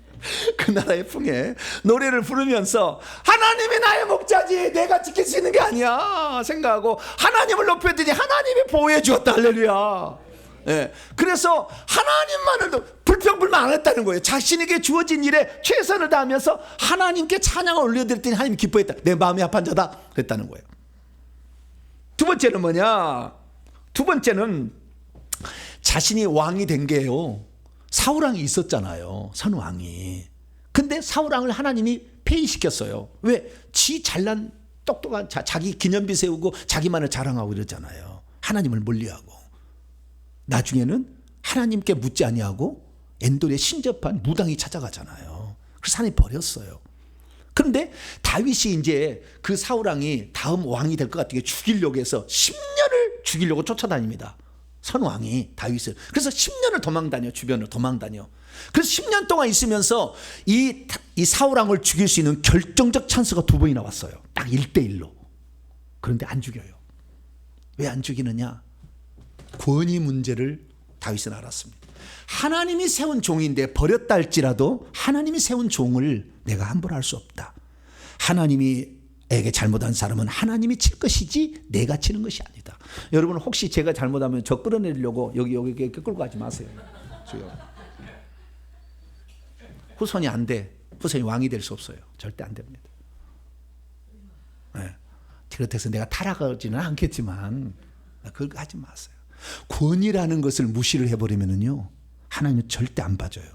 그 나라의 풍에 노래를 부르면서 하나님이 나의 목자지 내가 지킬 수 있는 게 아니야 생각하고 하나님을 높였더니 하나님이 보호해 주었다. 할렐루야. 예. 그래서 하나님만을 불평불만 안 했다는 거예요. 자신에게 주어진 일에 최선을 다하면서 하나님께 찬양을 올려드렸더니 하나님이 기뻐했다. 내 마음이 합한 자다 그랬다는 거예요. 두 번째는 뭐냐? 두 번째는 자신이 왕이 된 게요. 사울왕이 있었잖아요. 선왕이. 근데 사울왕을 하나님이 폐위시켰어요. 왜? 지 잘난 똑똑한 자기 기념비 세우고 자기만을 자랑하고 이러잖아요. 하나님을 멀리하고. 나중에는 하나님께 묻지 아니하고 엔돌에 신접한 무당이 찾아가잖아요. 그래서 하나님 버렸어요. 그런데 다윗이 이제 그 사울왕이 다음 왕이 될 것 같은 게 죽이려고 해서 10년을 죽이려고 쫓아다닙니다. 선왕이 다윗을. 그래서 10년을 도망다녀. 주변을 도망다녀. 그래서 10년 동안 있으면서 이 사울왕을 죽일 수 있는 결정적 찬스가 2번이나 왔어요. 딱 1대1로. 그런데 안 죽여요. 왜 안 죽이느냐? 권위 문제를 다윗은 알았습니다. 하나님이 세운 종인데 버렸다 할지라도 하나님이 세운 종을 내가 함부로 할 수 없다. 하나님에게 잘못한 사람은 하나님이 칠 것이지 내가 치는 것이 아니다. 여러분 혹시 제가 잘못하면 저 끌어내려고 여기 끌고 가지 마세요. 후손이 안 돼. 후손이 왕이 될 수 없어요. 절대 안 됩니다. 네. 그렇다고 해서 내가 타락하지는 않겠지만 그거 하지 마세요. 권위라는 것을 무시를 해버리면요 하나님은 절대 안 봐줘요.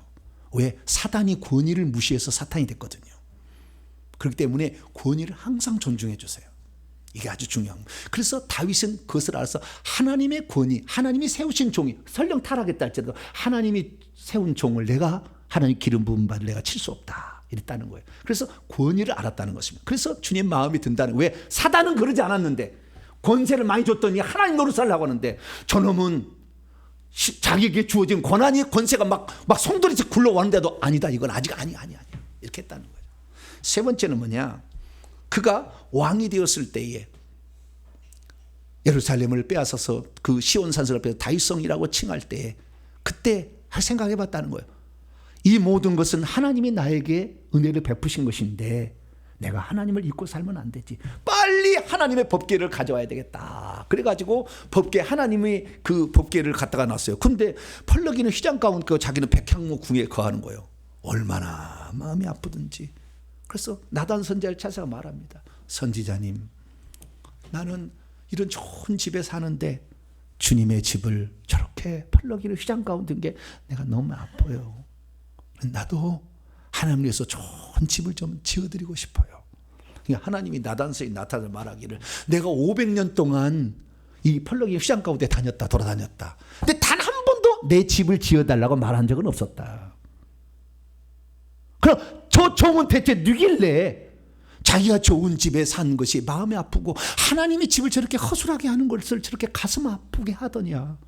왜? 사단이 권위를 무시해서 사탄이 됐거든요. 그렇기 때문에 권위를 항상 존중해 주세요. 이게 아주 중요한 거예요. 그래서 다윗은 그것을 알아서 하나님의 권위, 하나님이 세우신 종이 설령 타락했다 할지라도 하나님이 세운 종을 내가 하나님 기름 부은 바를 내가 칠 수 없다 이랬다는 거예요. 그래서 권위를 알았다는 것입니다. 그래서 주님 마음이 든다는 거예요. 왜? 사단은 그러지 않았는데 권세를 많이 줬더니 하나님 노릇을 하려고 하는데 저놈은 자기에게 주어진 권한이 권세가 막 송두리째 굴러왔는데도 아니다 이건 아직 아니야 이렇게 했다는 거예요. 세 번째는 뭐냐? 그가 왕이 되었을 때에 예루살렘을 빼앗아서 그 시온 산성을 빼서 다윗성이라고 칭할 때에 그때 생각해 봤다는 거예요. 이 모든 것은 하나님이 나에게 은혜를 베푸신 것인데 내가 하나님을 잊고 살면 안 되지. 빨리 하나님의 법궤를 가져와야 되겠다. 그래가지고 법궤 하나님이 그 법궤를 갖다가 놨어요. 근데 펄럭이는 휘장 가운 그 자기는 백향목 궁에 거하는 거예요. 얼마나 마음이 아프든지. 그래서 나단 선지자를 찾아가 말합니다. 선지자님, 나는 이런 좋은 집에 사는데 주님의 집을 저렇게 펄럭이는 휘장 가운 둔 게 내가 너무 아파요. 나도 하나님 위해서 좋은 집을 좀 지어드리고 싶어요. 그러니까 하나님이 나단서에 나타나서 말하기를 내가 500년 동안 이 펄럭이 휘장 가운데 돌아다녔다. 근데 단 한 번도 내 집을 지어달라고 말한 적은 없었다. 그럼 저 종은 대체 누길래 자기가 좋은 집에 산 것이 마음이 아프고 하나님이 집을 저렇게 허술하게 하는 것을 저렇게 가슴 아프게 하더냐.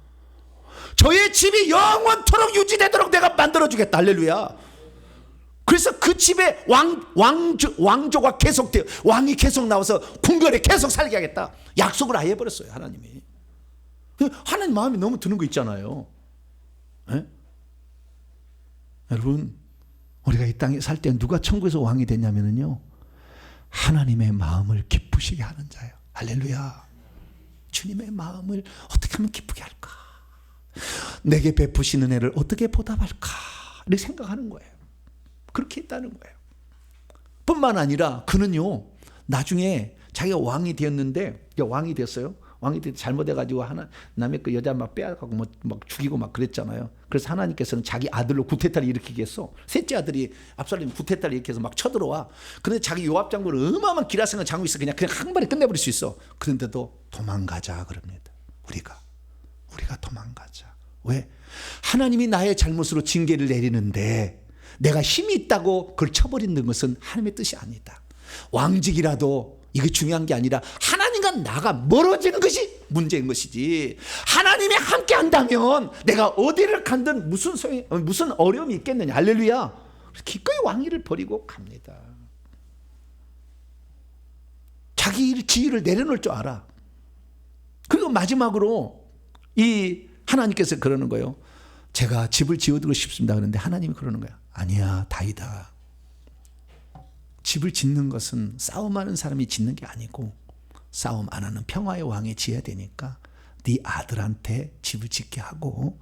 저의 집이 영원토록 유지되도록 내가 만들어주겠다. 할렐루야. 그래서 그 집에 왕조가 계속돼요. 왕이 계속 나와서 궁궐에 계속 살게 하겠다. 약속을 아예 해버렸어요. 하나님이. 하나님 마음이 너무 드는 거 있잖아요. 에? 여러분 우리가 이 땅에 살 때 누가 천국에서 왕이 됐냐면요 하나님의 마음을 기쁘시게 하는 자예요. 할렐루야. 주님의 마음을 어떻게 하면 기쁘게 할까? 내게 베푸시는 애를 어떻게 보답할까? 이렇게 생각하는 거예요. 그렇게 했다는 거예요. 뿐만 아니라 그는요 나중에 자기가 왕이 되었는데 왕이 됐어요. 왕이 돼서 잘못해가지고 남의 그 여자 막 빼앗고 막 죽이고 막 그랬잖아요. 그래서 하나님께서는 자기 아들로 구테타를 일으키게 했어. 셋째 아들이 압살롬 구테타를 일으켜서 막 쳐들어와. 그런데 자기 요압 장군은 어마어마한 기라성을 장고 있어. 그냥 한 번에 끝내버릴 수 있어. 그런데도 도망가자 그럽니다. 우리가 도망가자. 왜? 하나님이 나의 잘못으로 징계를 내리는데 내가 힘이 있다고 그걸 쳐버리는 것은 하나님의 뜻이 아니다. 왕직이라도 이게 중요한 게 아니라 하나님과 나가 멀어지는 것이 문제인 것이지. 하나님이 함께 한다면 내가 어디를 간든 무슨 어려움이 있겠느냐. 할렐루야. 기꺼이 왕위를 버리고 갑니다. 자기 지위를 내려놓을 줄 알아. 그리고 마지막으로 이 하나님께서 그러는 거예요. 제가 집을 지어두고 싶습니다. 그런데 하나님이 그러는 거야. 아니야, 다이다. 집을 짓는 것은 싸움하는 사람이 짓는 게 아니고 싸움 안 하는 평화의 왕이 지어야 되니까 네 아들한테 집을 짓게 하고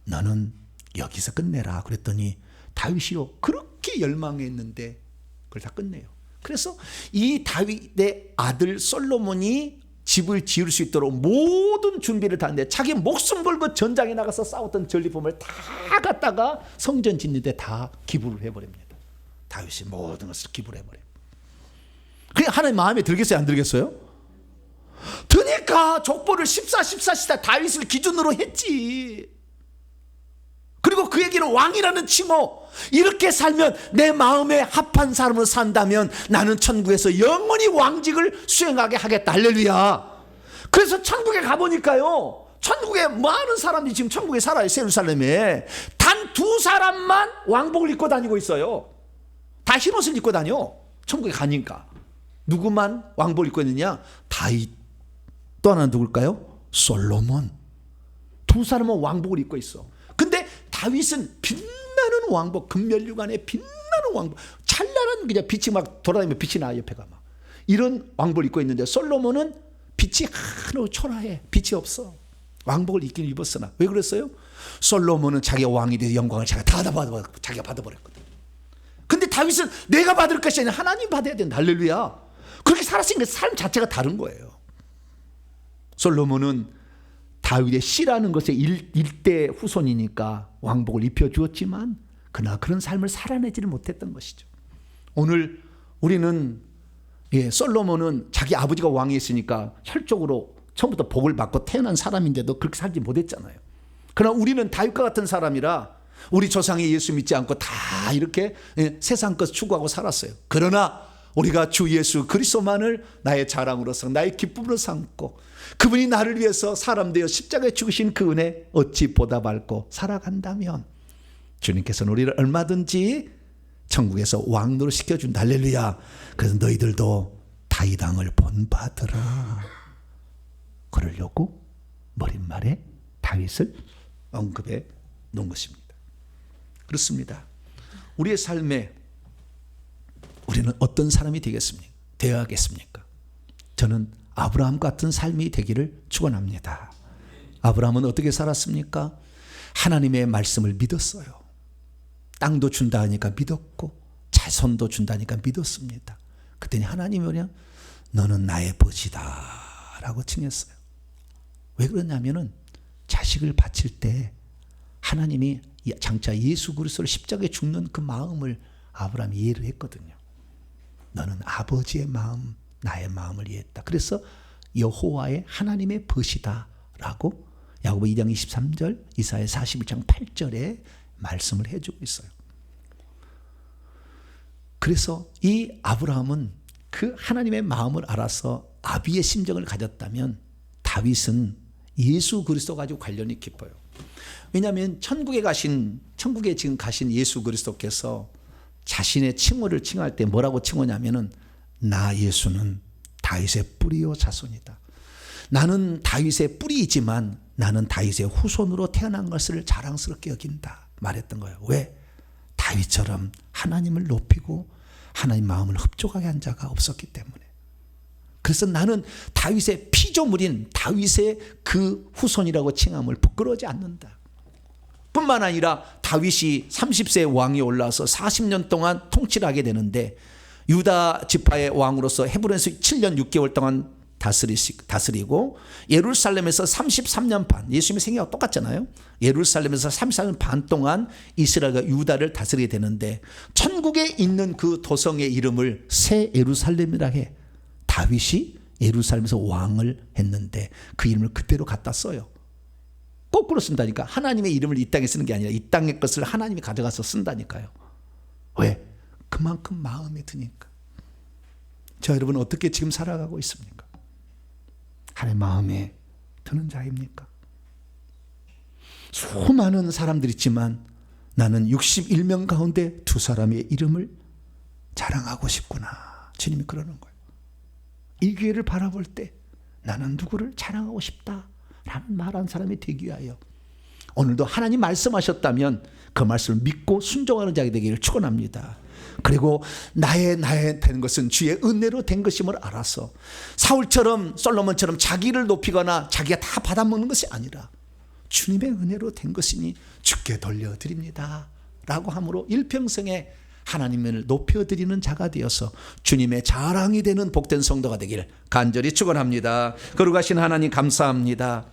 너는 여기서 끝내라. 그랬더니 다윗이요 그렇게 열망했는데 그걸 다 끝내요. 그래서 이 다윗의 아들 솔로몬이 집을 지을 수 있도록 모든 준비를 다 했는데 자기 목숨 걸고 전장에 나가서 싸웠던 전리품을 다 갖다가 성전 짓는데 다 기부를 해버립니다. 다윗이 모든 것을 기부를 해버려요. 그냥 하나님 마음에 들겠어요, 안 들겠어요? 드니까 족보를 14 다윗을 기준으로 했지. 그리고 그에게는 왕이라는 칭호, 이렇게 살면 내 마음에 합한 사람으로 산다면 나는 천국에서 영원히 왕직을 수행하게 하겠다. 할렐루야. 그래서 천국에 가보니까요, 천국에 많은 사람들이 지금 천국에 살아요. 예루살렘에 단 2사람만 왕복을 입고 다니고 있어요. 다 흰옷을 입고 다녀. 천국에 가니까. 누구만 왕복을 입고 있느냐? 다윗. 또 하나 누굴까요? 솔로몬. 2사람은 왕복을 입고 있어. 근데 다윗은 빛나는 왕복, 금면류관에 빛나는 왕복, 찬란한 그냥 빛이 막 돌아다니면 빛이 나, 옆에가 막 이런 왕복을 입고 있는데 솔로몬은 빛이 하나도 초라해. 빛이 없어. 왕복을 입긴 입었으나. 왜 그랬어요? 솔로몬은 자기가 왕이 돼서 영광을 자기가 자기가 받아버렸거든. 근데 다윗은 내가 받을 것이 아니라 하나님 받아야 된다. 할렐루야. 그렇게 살았으니까 삶 자체가 다른 거예요. 솔로몬은 다윗의 씨라는 것의 일대 후손이니까 왕복을 입혀주었지만 그러나 그런 삶을 살아내지를 못했던 것이죠. 오늘 우리는 솔로몬은 자기 아버지가 왕이 있으니까 혈족으로 처음부터 복을 받고 태어난 사람인데도 그렇게 살지 못했잖아요. 그러나 우리는 다윗과 같은 사람이라 우리 조상이 예수 믿지 않고 다 이렇게 세상 것 추구하고 살았어요. 그러나 우리가 주 예수 그리스도만을 나의 자랑으로서 나의 기쁨으로 삼고 그분이 나를 위해서 사람 되어 십자가에 죽으신 그 은혜 어찌 보답할고 살아간다면 주님께서는 우리를 얼마든지 천국에서 왕노릇 시켜준다. 할렐루야. 그래서 너희들도 다윗 왕을 본받으라. 그러려고 머릿말에 다윗을 언급해 놓은 것입니다. 그렇습니다. 우리의 삶에 우리는 어떤 사람이 되어야겠습니까? 저는 아브라함 같은 삶이 되기를 축원합니다. 아브라함은 어떻게 살았습니까? 하나님의 말씀을 믿었어요. 땅도 준다 하니까 믿었고 자손도 준다니까 믿었습니다. 그랬더니 하나님이 그냥 너는 나의 벗이다 라고 칭했어요. 왜 그러냐면은 자식을 바칠 때 하나님이 장차 예수 그리스도를 십자가에 죽는 그 마음을 아브라함이 이해를 했거든요. 너는 아버지의 마음, 나의 마음을 이해했다. 그래서 여호와의 하나님의 벗이다 라고 야고보 2장 23절, 이사야 41장 8절에 말씀을 해주고 있어요. 그래서 이 아브라함은 그 하나님의 마음을 알아서 아비의 심정을 가졌다면 다윗은 예수 그리스도 가지고 관련이 깊어요. 왜냐하면 천국에 지금 가신 예수 그리스도께서 자신의 칭호를 칭할 때 뭐라고 칭호냐면은 나 예수는 다윗의 뿌리요 자손이다. 나는 다윗의 뿌리이지만 나는 다윗의 후손으로 태어난 것을 자랑스럽게 여긴다 말했던 거예요. 왜? 다윗처럼 하나님을 높이고 하나님 마음을 흡족하게 한 자가 없었기 때문에. 그래서 나는 다윗의 피조물인 다윗의 그 후손이라고 칭함을 부끄러워하지 않는다. 뿐만 아니라 다윗이 30세 왕이 올라서 40년 동안 통치를 하게 되는데 유다 지파의 왕으로서 헤브론에서 7년 6개월 동안 다스리고 예루살렘에서 33년 반, 예수님의 생애와 똑같잖아요. 예루살렘에서 33년 반 동안 이스라엘과 유다를 다스리게 되는데 천국에 있는 그 도성의 이름을 새 예루살렘이라 해. 다윗이 예루살렘에서 왕을 했는데 그 이름을 그대로 갖다 써요. 거꾸로 쓴다니까. 하나님의 이름을 이 땅에 쓰는 게 아니라 이 땅의 것을 하나님이 가져가서 쓴다니까요. 왜? 그만큼 마음에 드니까. 저 여러분 어떻게 지금 살아가고 있습니까? 하나님 마음에 드는 자입니까? 수많은 사람들이 있지만 나는 61명 가운데 2사람의 이름을 자랑하고 싶구나. 주님이 그러는 거예요. 이 기회를 바라볼 때 나는 누구를 자랑하고 싶다 라는 말한 사람이 되기 위하여 오늘도 하나님 말씀하셨다면 그 말씀을 믿고 순종하는 자가 되기를 축원합니다. 그리고 나의 된 것은 주의 은혜로 된 것임을 알아서 사울처럼 솔로몬처럼 자기를 높이거나 자기가 다 받아먹는 것이 아니라 주님의 은혜로 된 것이니 주께 돌려드립니다 라고 함으로 일평생에 하나님을 높여드리는 자가 되어서 주님의 자랑이 되는 복된 성도가 되길 간절히 축원합니다. 거룩하신 하나님 감사합니다.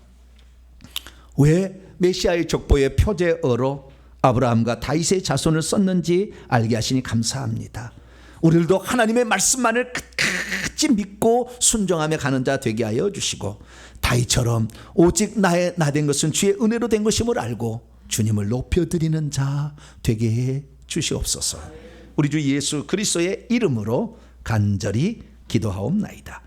왜 메시아의 족보의 표제어로 아브라함과 다윗의 자손을 썼는지 알게 하시니 감사합니다. 우리들도 하나님의 말씀만을 끝까지 믿고 순종하며 가는 자 되게 하여 주시고 다윗처럼 오직 나 된 것은 주의 은혜로 된 것임을 알고 주님을 높여드리는 자 되게 해 주시옵소서. 우리 주 예수 그리스도의 이름으로 간절히 기도하옵나이다.